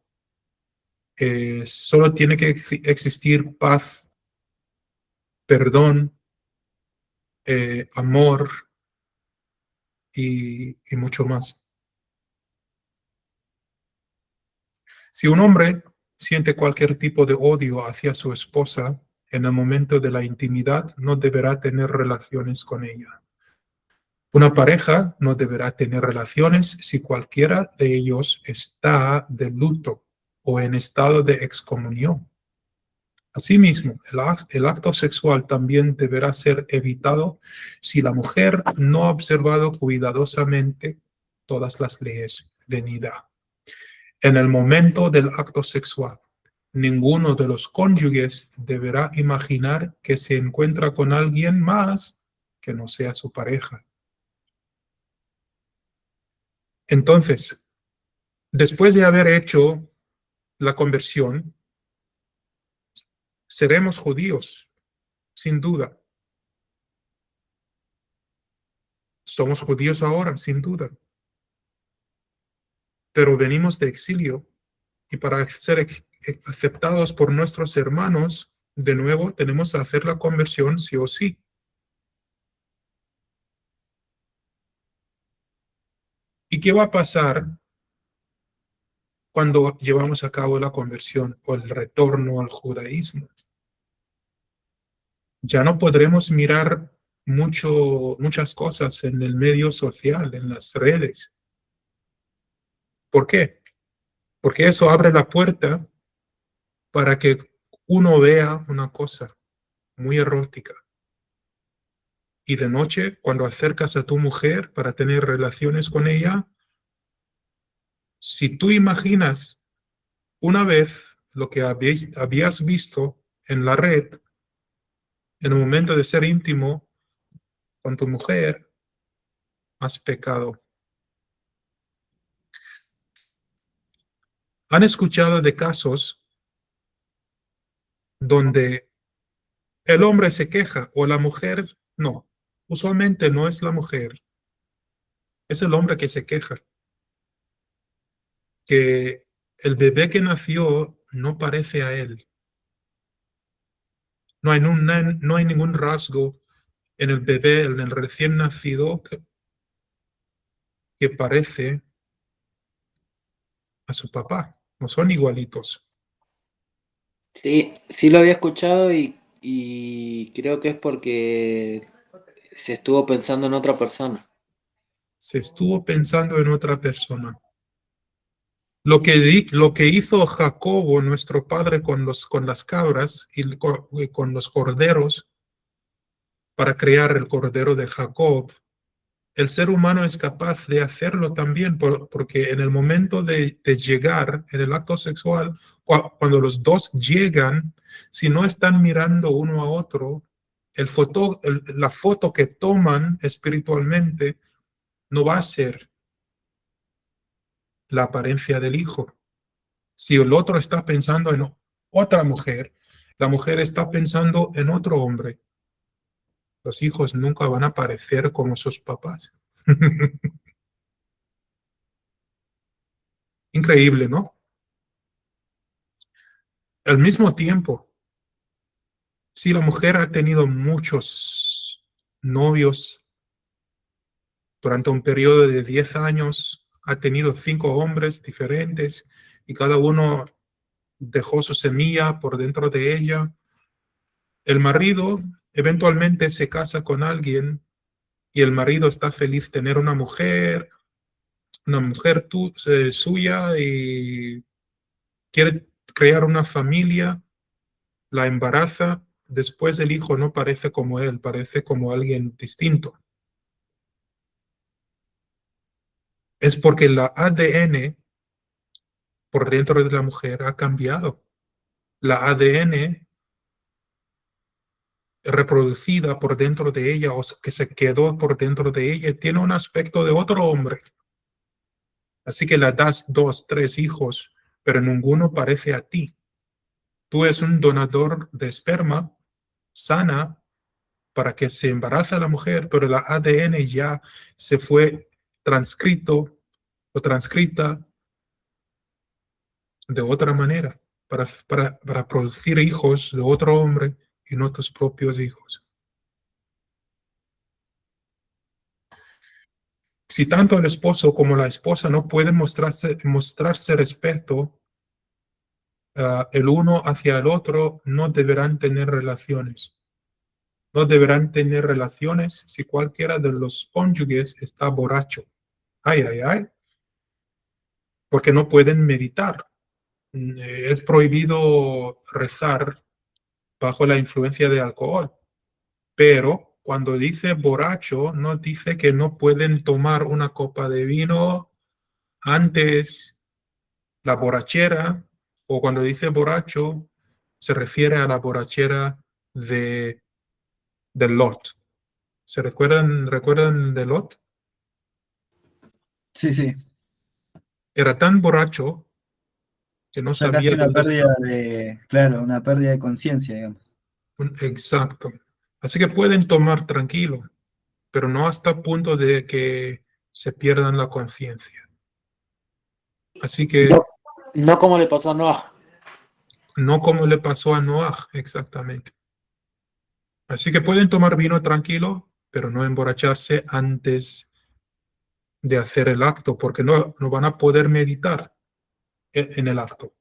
solo tiene que existir paz, perdón, amor y mucho más. Si un hombre siente cualquier tipo de odio hacia su esposa, en el momento de la intimidad no deberá tener relaciones con ella. Una pareja no deberá tener relaciones si cualquiera de ellos está de luto o en estado de excomunión. Asimismo, el acto sexual también deberá ser evitado si la mujer no ha observado cuidadosamente todas las leyes de nidá. En el momento del acto sexual, ninguno de los cónyuges deberá imaginar que se encuentra con alguien más que no sea su pareja. Entonces, después de haber hecho la conversión, seremos judíos, sin duda. Somos judíos ahora, sin duda. Pero venimos de exilio y para ser aceptados por nuestros hermanos de nuevo tenemos que hacer la conversión sí o sí. ¿Y qué va a pasar cuando llevamos a cabo la conversión o el retorno al judaísmo? Ya no podremos mirar muchas cosas en el medio social, en las redes. ¿Por qué? Porque eso abre la puerta para que uno vea una cosa muy erótica. Y de noche, cuando acercas a tu mujer para tener relaciones con ella, si tú imaginas una vez lo que habías visto en la red, en el momento de ser íntimo con tu mujer, has pecado. ¿Han escuchado de casos donde el hombre se queja o la mujer no? Usualmente no es la mujer, es el hombre que se queja, que el bebé que nació no parece a él. No hay ningún rasgo en el bebé, en el recién nacido, que parece a su papá. No son igualitos. Sí, sí lo había escuchado y creo que es porque se estuvo pensando en otra persona. Se estuvo pensando en otra persona. Lo que hizo Jacobo, nuestro padre, con las cabras y con los corderos, para crear el cordero de Jacob, el ser humano es capaz de hacerlo también, porque en el momento de llegar, en el acto sexual, cuando los dos llegan, si no están mirando uno a otro, la foto que toman espiritualmente no va a ser la apariencia del hijo. Si el otro está pensando en otra mujer, la mujer está pensando en otro hombre, los hijos nunca van a parecer como sus papás. Increíble, ¿no? Al mismo tiempo, si la mujer ha tenido muchos novios durante un periodo de 10 años, ha tenido 5 hombres diferentes y cada uno dejó su semilla por dentro de ella, el marido eventualmente se casa con alguien y el marido está feliz tener una mujer suya y quiere crear una familia, la embaraza, después el hijo no parece como él, parece como alguien distinto. Es porque la ADN por dentro de la mujer ha cambiado. La ADN reproducida por dentro de ella o que se quedó por dentro de ella tiene un aspecto de otro hombre. Así que le das 2, 3 hijos, pero ninguno parece a ti. Tú eres un donador de esperma sana para que se embarace la mujer, pero el ADN ya se fue transcrito o transcrita de otra manera para producir hijos de otro hombre y no tus propios hijos. Si tanto el esposo como la esposa no pueden mostrarse respeto el uno hacia el otro, no deberán tener relaciones. No deberán tener relaciones si cualquiera de los cónyuges está borracho. Ay, ay, ay. Porque no pueden meditar. Es prohibido rezar bajo la influencia de alcohol. Pero cuando dice borracho, no dice que no pueden tomar una copa de vino antes, la borrachera, o cuando dice borracho, se refiere a la borrachera de Lot. ¿Recuerdan de Lot? Sí, sí. Era tan borracho que no O sea, casi sabía una dónde pérdida estaba. claro, una pérdida de conciencia, digamos. Exacto. Así que pueden tomar tranquilo, pero no hasta el punto de que se pierdan la conciencia. Así que No, no como le pasó a Noah. no como le pasó a Noah, exactamente. Así que pueden tomar vino tranquilo, pero no emborracharse antes de hacer el acto, porque no van a poder meditar en el acto.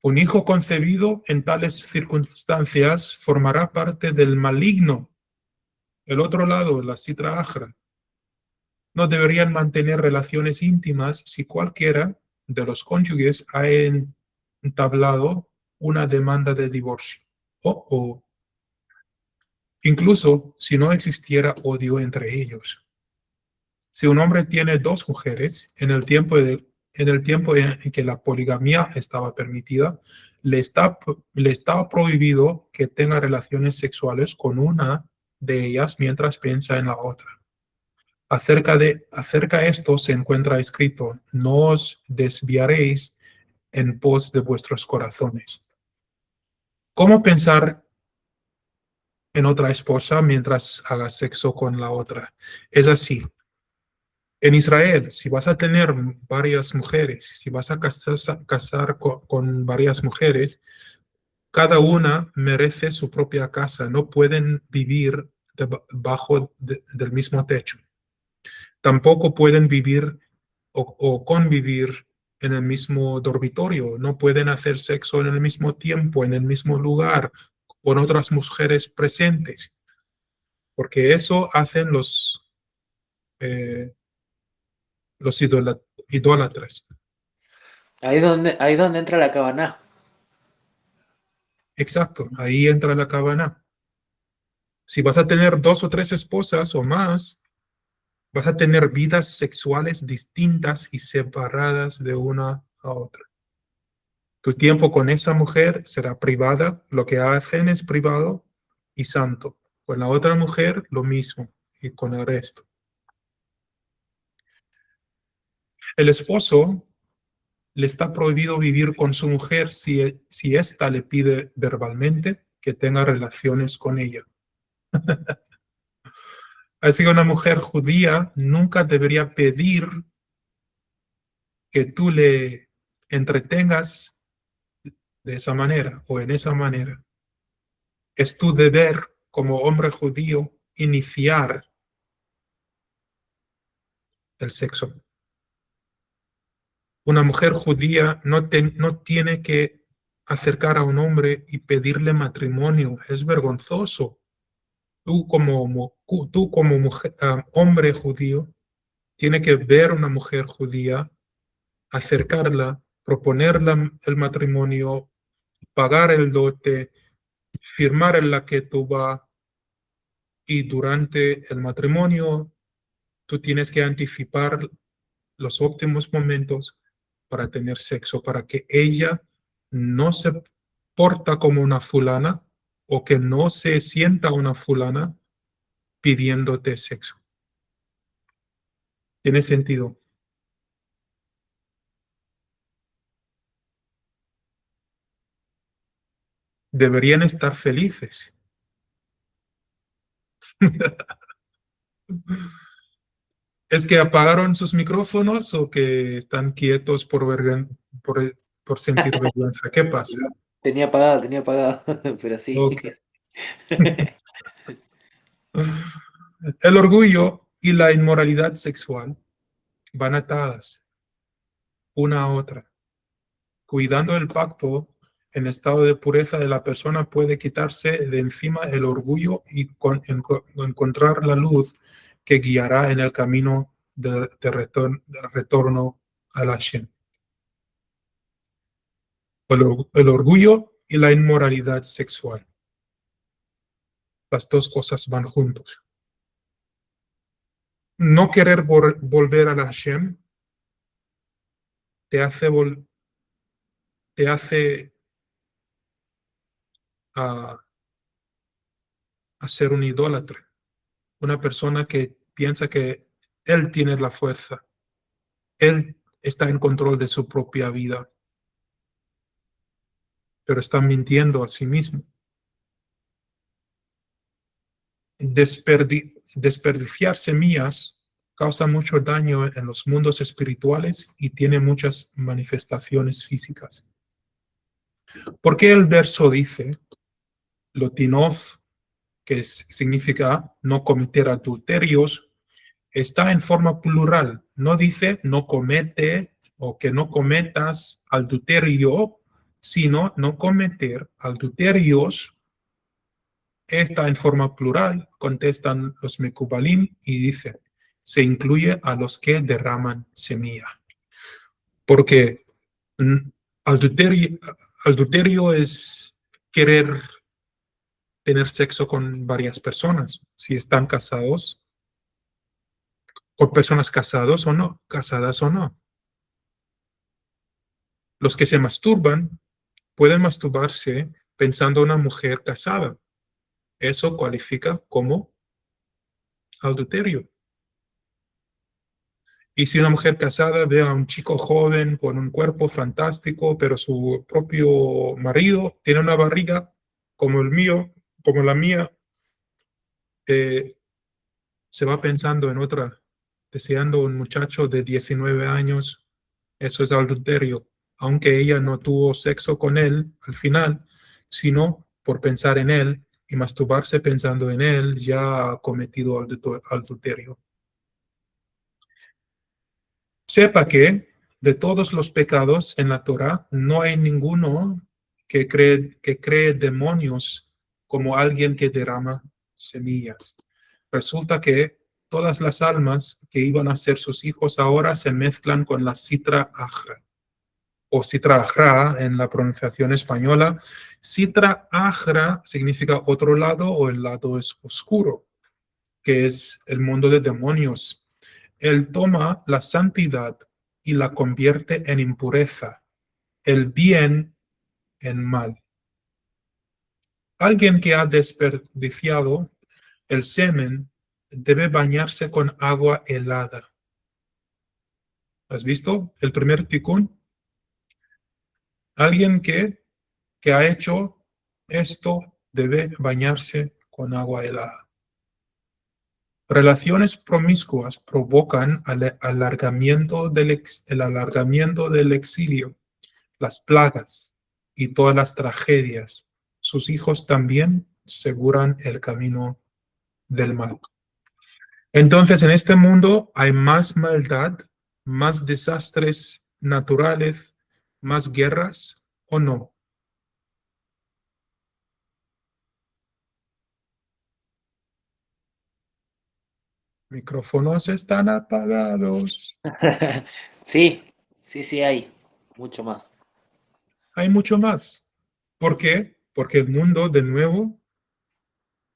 Un hijo concebido en tales circunstancias formará parte del maligno. El otro lado, la Sitra Achra. No deberían mantener relaciones íntimas si cualquiera de los cónyuges ha entablado una demanda de divorcio. O incluso si no existiera odio entre ellos. Si un hombre tiene dos mujeres en el tiempo en que la poligamia estaba permitida, le está prohibido que tenga relaciones sexuales con una de ellas mientras piensa en la otra. Acerca de esto se encuentra escrito: no os desviaréis en pos de vuestros corazones. ¿Cómo pensar en otra esposa mientras hagas sexo con la otra? Es así. En Israel, si vas a tener varias mujeres, si vas a casar con varias mujeres, cada una merece su propia casa. No pueden vivir debajo del mismo techo. Tampoco pueden vivir o convivir en el mismo dormitorio. No pueden hacer sexo en el mismo tiempo, en el mismo lugar, con otras mujeres presentes, porque eso hacen los idólatras. Ahí es donde entra la cabana. Exacto, ahí entra la cabana. Si vas a tener 2 o 3 esposas o más, vas a tener vidas sexuales distintas y separadas de una a otra. Tu tiempo con esa mujer será privada, lo que hacen es privado y santo. Con la otra mujer, lo mismo, y con el resto. El esposo le está prohibido vivir con su mujer si ésta le pide verbalmente que tenga relaciones con ella. Así que una mujer judía nunca debería pedir que tú le entretengas de esa manera o en esa manera. Es tu deber como hombre judío iniciar el sexo. Una mujer judía no tiene que acercar a un hombre y pedirle matrimonio. Es vergonzoso. Tú como mujer, hombre judío, tienes que ver a una mujer judía, acercarla, proponerle el matrimonio, pagar el dote, firmar en la ketubá, y durante el matrimonio tú tienes que anticipar los óptimos momentos para tener sexo, para que ella no se porta como una fulana o que no se sienta una fulana pidiéndote sexo. ¿Tiene sentido? Deberían estar felices. ¿Es que apagaron sus micrófonos o que están quietos por sentir vergüenza? ¿Qué pasa? Tenía apagada, pero sí. Okay. El orgullo y la inmoralidad sexual van atadas una a otra. Cuidando el pacto en estado de pureza de la persona puede quitarse de encima el orgullo y encontrar la luz que guiará en el camino de retorno a la Hashem. El orgullo y la inmoralidad sexual. Las dos cosas van juntos. No querer volver a la Hashem te hace a ser un idólatra. Una persona que piensa que él tiene la fuerza. Él está en control de su propia vida. Pero está mintiendo a sí mismo. Desperdiciar semillas causa mucho daño en los mundos espirituales y tiene muchas manifestaciones físicas. Porque el verso dice, lotinov, que significa no cometer adulterios, está en forma plural. No dice no comete o que no cometas adulterio, sino no cometer adulterios. Está en forma plural, contestan los Mekubalim y dice, se incluye a los que derraman semilla. Porque adulterio, adulterio es querer tener sexo con varias personas, si están casados, con personas casadas o no, casadas o no. Los que se masturban pueden masturbarse pensando en una mujer casada. Eso cualifica como adulterio. Y si una mujer casada ve a un chico joven con un cuerpo fantástico, pero su propio marido tiene una barriga como el mío, como la mía, se va pensando en otra, deseando un muchacho de 19 años, eso es adulterio, aunque ella no tuvo sexo con él al final, sino por pensar en él y masturbarse pensando en él, ya ha cometido adulterio. Sepa que de todos los pecados en la Torah no hay ninguno que cree demonios como alguien que derrama semillas. Resulta que todas las almas que iban a ser sus hijos ahora se mezclan con la Sitra Achra, o Sitra Achra en la pronunciación española. Sitra Achra significa otro lado o el lado es oscuro, que es el mundo de demonios. Él toma la santidad y la convierte en impureza, el bien en mal. Alguien que ha desperdiciado el semen debe bañarse con agua helada. ¿Has visto el primer tikkun? Alguien que ha hecho esto debe bañarse con agua helada. Relaciones promiscuas provocan el alargamiento del exilio, las plagas y todas las tragedias. Sus hijos también seguran el camino del mal. Entonces, en este mundo hay más maldad, más desastres naturales, más guerras, ¿o no? Micrófonos están apagados. Sí, sí hay, mucho más. Hay mucho más. ¿Por qué? Porque el mundo, de nuevo,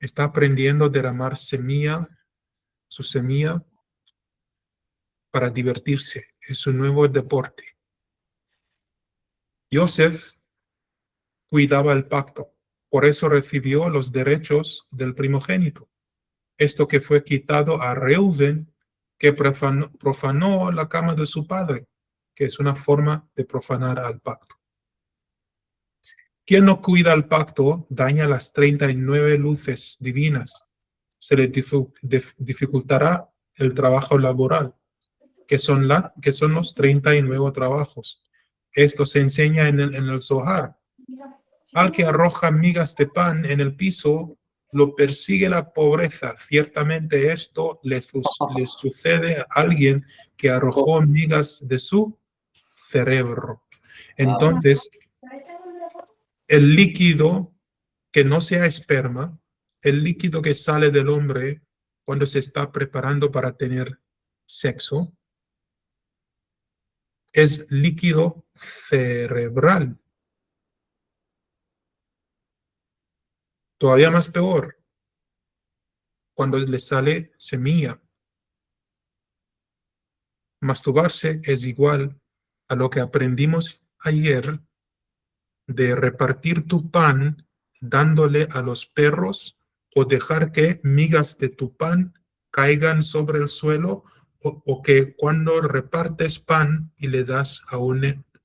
está aprendiendo a derramar su semilla, para divertirse. Es un nuevo deporte. Joseph cuidaba el pacto. Por eso recibió los derechos del primogénito. Esto que fue quitado a Reuben, que profanó la cama de su padre, que es una forma de profanar al pacto. Quien no cuida el pacto daña las 39 luces divinas. Se le dificultará el trabajo laboral, que son los 39 trabajos. Esto se enseña en el Zohar. Al que arroja migas de pan en el piso, lo persigue la pobreza. Ciertamente esto le sucede a alguien que arrojó migas de su cerebro. Entonces, el líquido que no sea esperma, el líquido que sale del hombre cuando se está preparando para tener sexo, es líquido cerebral. Todavía más peor, cuando le sale semilla. Masturbarse es igual a lo que aprendimos ayer de repartir tu pan dándole a los perros o dejar que migas de tu pan caigan sobre el suelo o que cuando repartes pan y le das a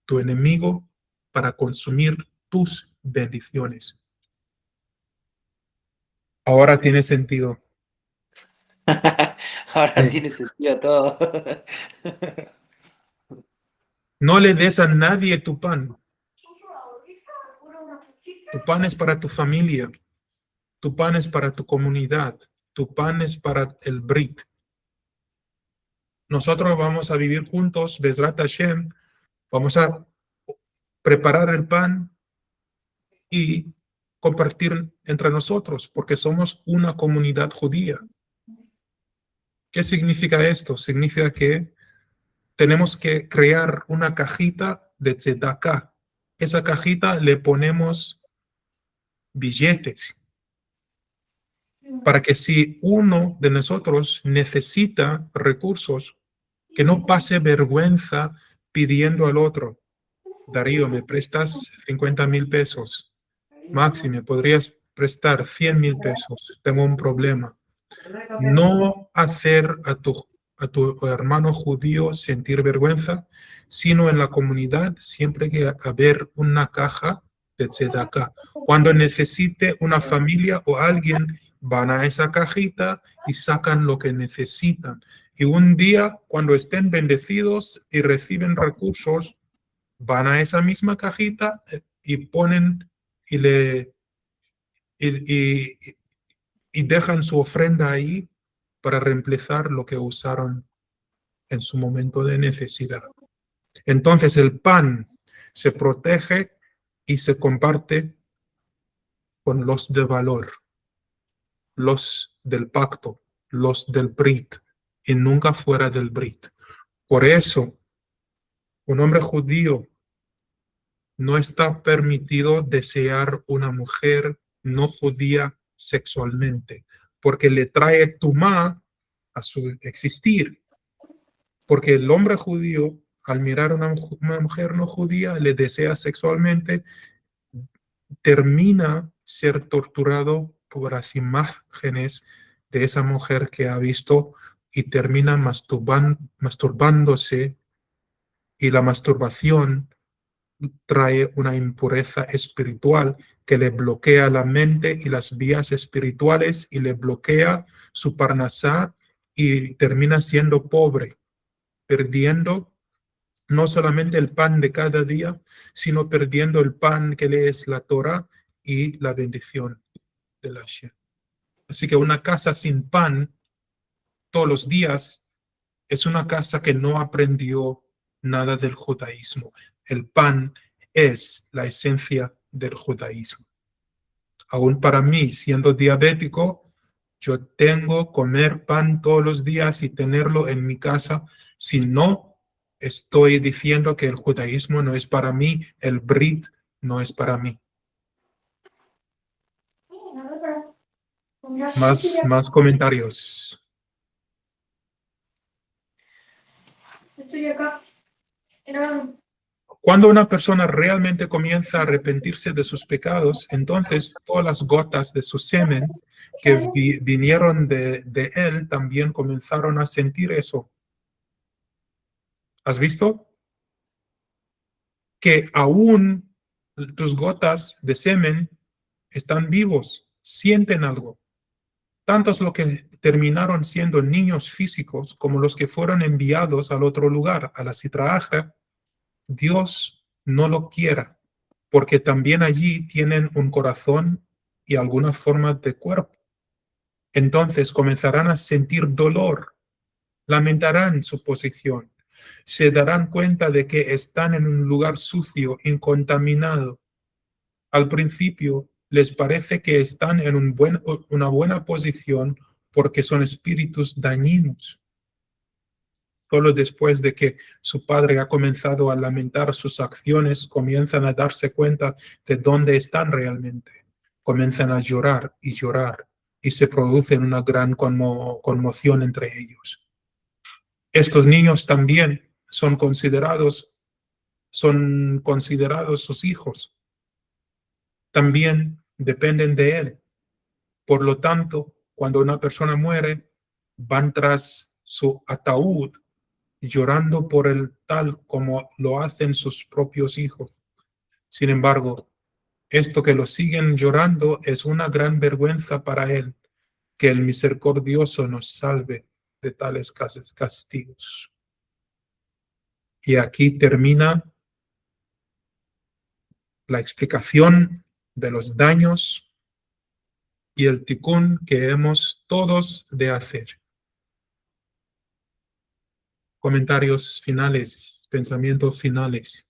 tu enemigo para consumir tus bendiciones. Ahora tiene sentido. Ahora Sí. tiene sentido todo. No le des a nadie tu pan. Tu pan es para tu familia, tu pan es para tu comunidad, tu pan es para el Brit. Nosotros vamos a vivir juntos, Bezrat Hashem, vamos a preparar el pan y compartir entre nosotros, porque somos una comunidad judía. ¿Qué significa esto? Significa que tenemos que crear una cajita de tzedaká. Esa cajita le ponemos billetes para que si uno de nosotros necesita recursos, que no pase vergüenza pidiendo al otro. Darío, ¿me prestas 50,000 pesos? Maxi, ¿me podrías prestar 100,000 pesos? Tengo un problema. No hacer a tu hermano judío sentir vergüenza, sino en la comunidad siempre hay que haber una caja de tzedaká. Cuando necesite una familia o alguien, van a esa cajita y sacan lo que necesitan. Y un día, cuando estén bendecidos y reciben recursos, van a esa misma cajita y ponen y dejan su ofrenda ahí para reemplazar lo que usaron en su momento de necesidad. Entonces el pan se protege y se comparte con los de valor, los del pacto, los del Brit, y nunca fuera del Brit. Por eso, un hombre judío no está permitido desear una mujer no judía sexualmente, porque le trae tumá a su existir. Porque el hombre judío, al mirar a una mujer no judía, le desea sexualmente, termina ser torturado por las imágenes de esa mujer que ha visto y termina masturbándose, y la masturbación trae una impureza espiritual que le bloquea la mente y las vías espirituales y le bloquea su parnasá y termina siendo pobre, perdiendo no solamente el pan de cada día, sino perdiendo el pan que le es la Torah y la bendición de la Hashem. Así que una casa sin pan todos los días es una casa que no aprendió nada del judaísmo. El pan es la esencia del judaísmo. Aún para mí, siendo diabético, yo tengo que comer pan todos los días y tenerlo en mi casa. Si no, estoy diciendo que el judaísmo no es para mí, el Brit no es para mí. Más comentarios. Estoy acá. Cuando una persona realmente comienza a arrepentirse de sus pecados, entonces todas las gotas de su semen que vinieron de él también comenzaron a sentir eso. ¿Has visto? Que aún tus gotas de semen están vivos, sienten algo. Tantos los que terminaron siendo niños físicos como los que fueron enviados al otro lugar, a la Sitra Achra, Dios no lo quiera, porque también allí tienen un corazón y alguna forma de cuerpo. Entonces comenzarán a sentir dolor, lamentarán su posición, se darán cuenta de que están en un lugar sucio, incontaminado. Al principio les parece que están en una buena posición porque son espíritus dañinos. Solo después de que su padre ha comenzado a lamentar sus acciones, comienzan a darse cuenta de dónde están realmente. Comienzan a llorar y se produce una gran conmoción entre ellos. Estos niños también son considerados sus hijos. También dependen de él. Por lo tanto, cuando una persona muere, van tras su ataúd llorando por él tal como lo hacen sus propios hijos. Sin embargo, esto que lo siguen llorando es una gran vergüenza para él. Que el misericordioso nos salve de tales castigos. Y aquí termina la explicación de los daños y el tikkun que hemos todos de hacer. Comentarios finales, pensamientos finales.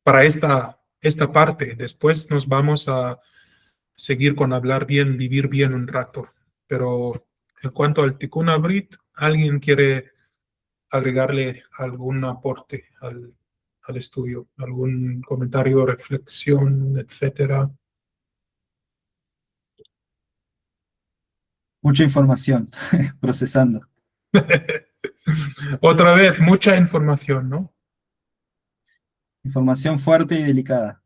Para esta parte, después nos vamos a seguir con hablar bien, vivir bien un rato. Pero en cuanto al Tikkun Abrit, ¿alguien quiere agregarle algún aporte al estudio? ¿Algún comentario, reflexión, etcétera? Mucha información, procesando. Otra vez, mucha información, ¿no? Información fuerte y delicada.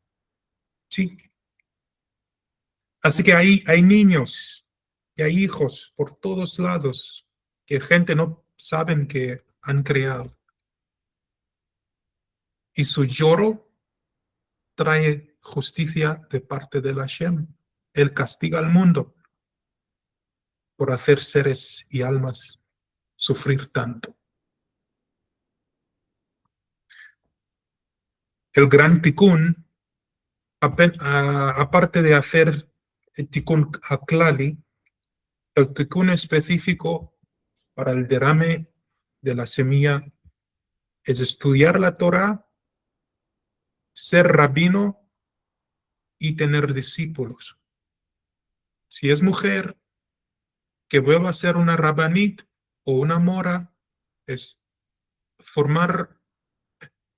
Sí. Así que hay niños y hay hijos por todos lados que gente no saben que han creado. Y su lloro trae justicia de parte de Hashem. Él castiga al mundo por hacer seres y almas sufrir tanto. El gran tikkun, aparte de hacer el tikkun haklali, el tikkun específico para el derrame de la semilla es estudiar la Torah, ser rabino y tener discípulos. Si es mujer, que vuelva a ser una rabanit o una mora, es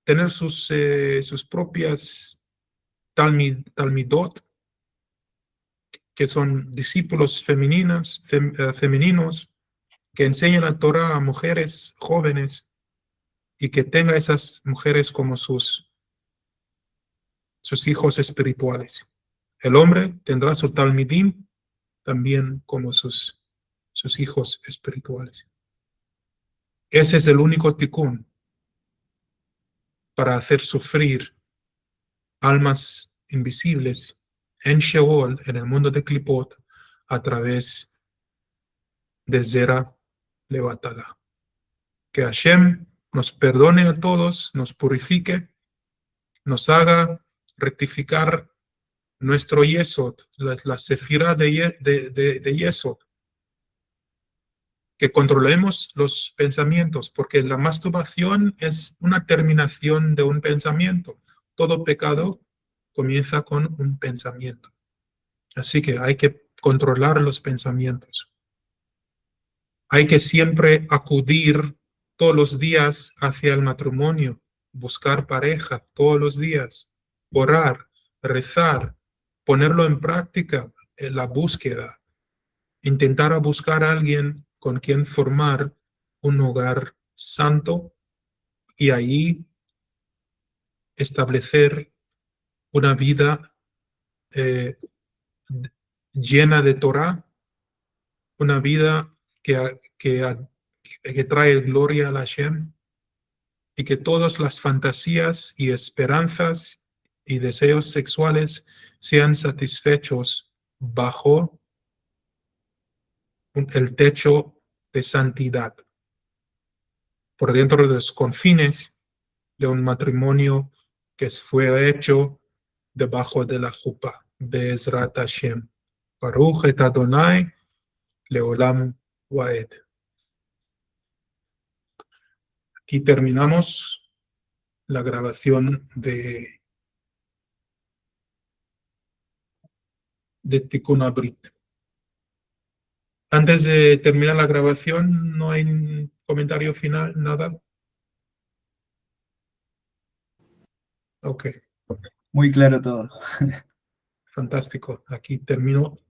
tener sus propias talmidot, que son discípulos femeninos, que enseñan la Torah a mujeres jóvenes y que tenga esas mujeres como sus hijos espirituales. El hombre tendrá su talmidim también como sus hijos espirituales. Ese es el único tikkun para hacer sufrir almas invisibles en Sheol, en el mundo de Klipot, a través de Zera Levatala. Que Hashem nos perdone a todos, nos purifique, nos haga rectificar nuestro Yesod, la sefirá de Yesod, que controlemos los pensamientos, porque la masturbación es una terminación de un pensamiento. Todo pecado comienza con un pensamiento. Así que hay que controlar los pensamientos. Hay que siempre acudir todos los días hacia el matrimonio, buscar pareja todos los días, orar, rezar, ponerlo en práctica, en la búsqueda, intentar buscar a alguien con quien formar un hogar santo y ahí establecer una vida llena de Torah, una vida que trae gloria a Hashem y que todas las fantasías y esperanzas y deseos sexuales sean satisfechos bajo el techo de santidad, por dentro de los confines de un matrimonio que fue hecho debajo de la jupa. Be'ezrat Hashem. Baruch et Adonai leolam waed. Aquí terminamos la grabación de Tikkun Abrit. Antes de terminar la grabación, ¿no hay comentario final? ¿Nada? Ok, Muy claro todo. fantástico. Aquí termino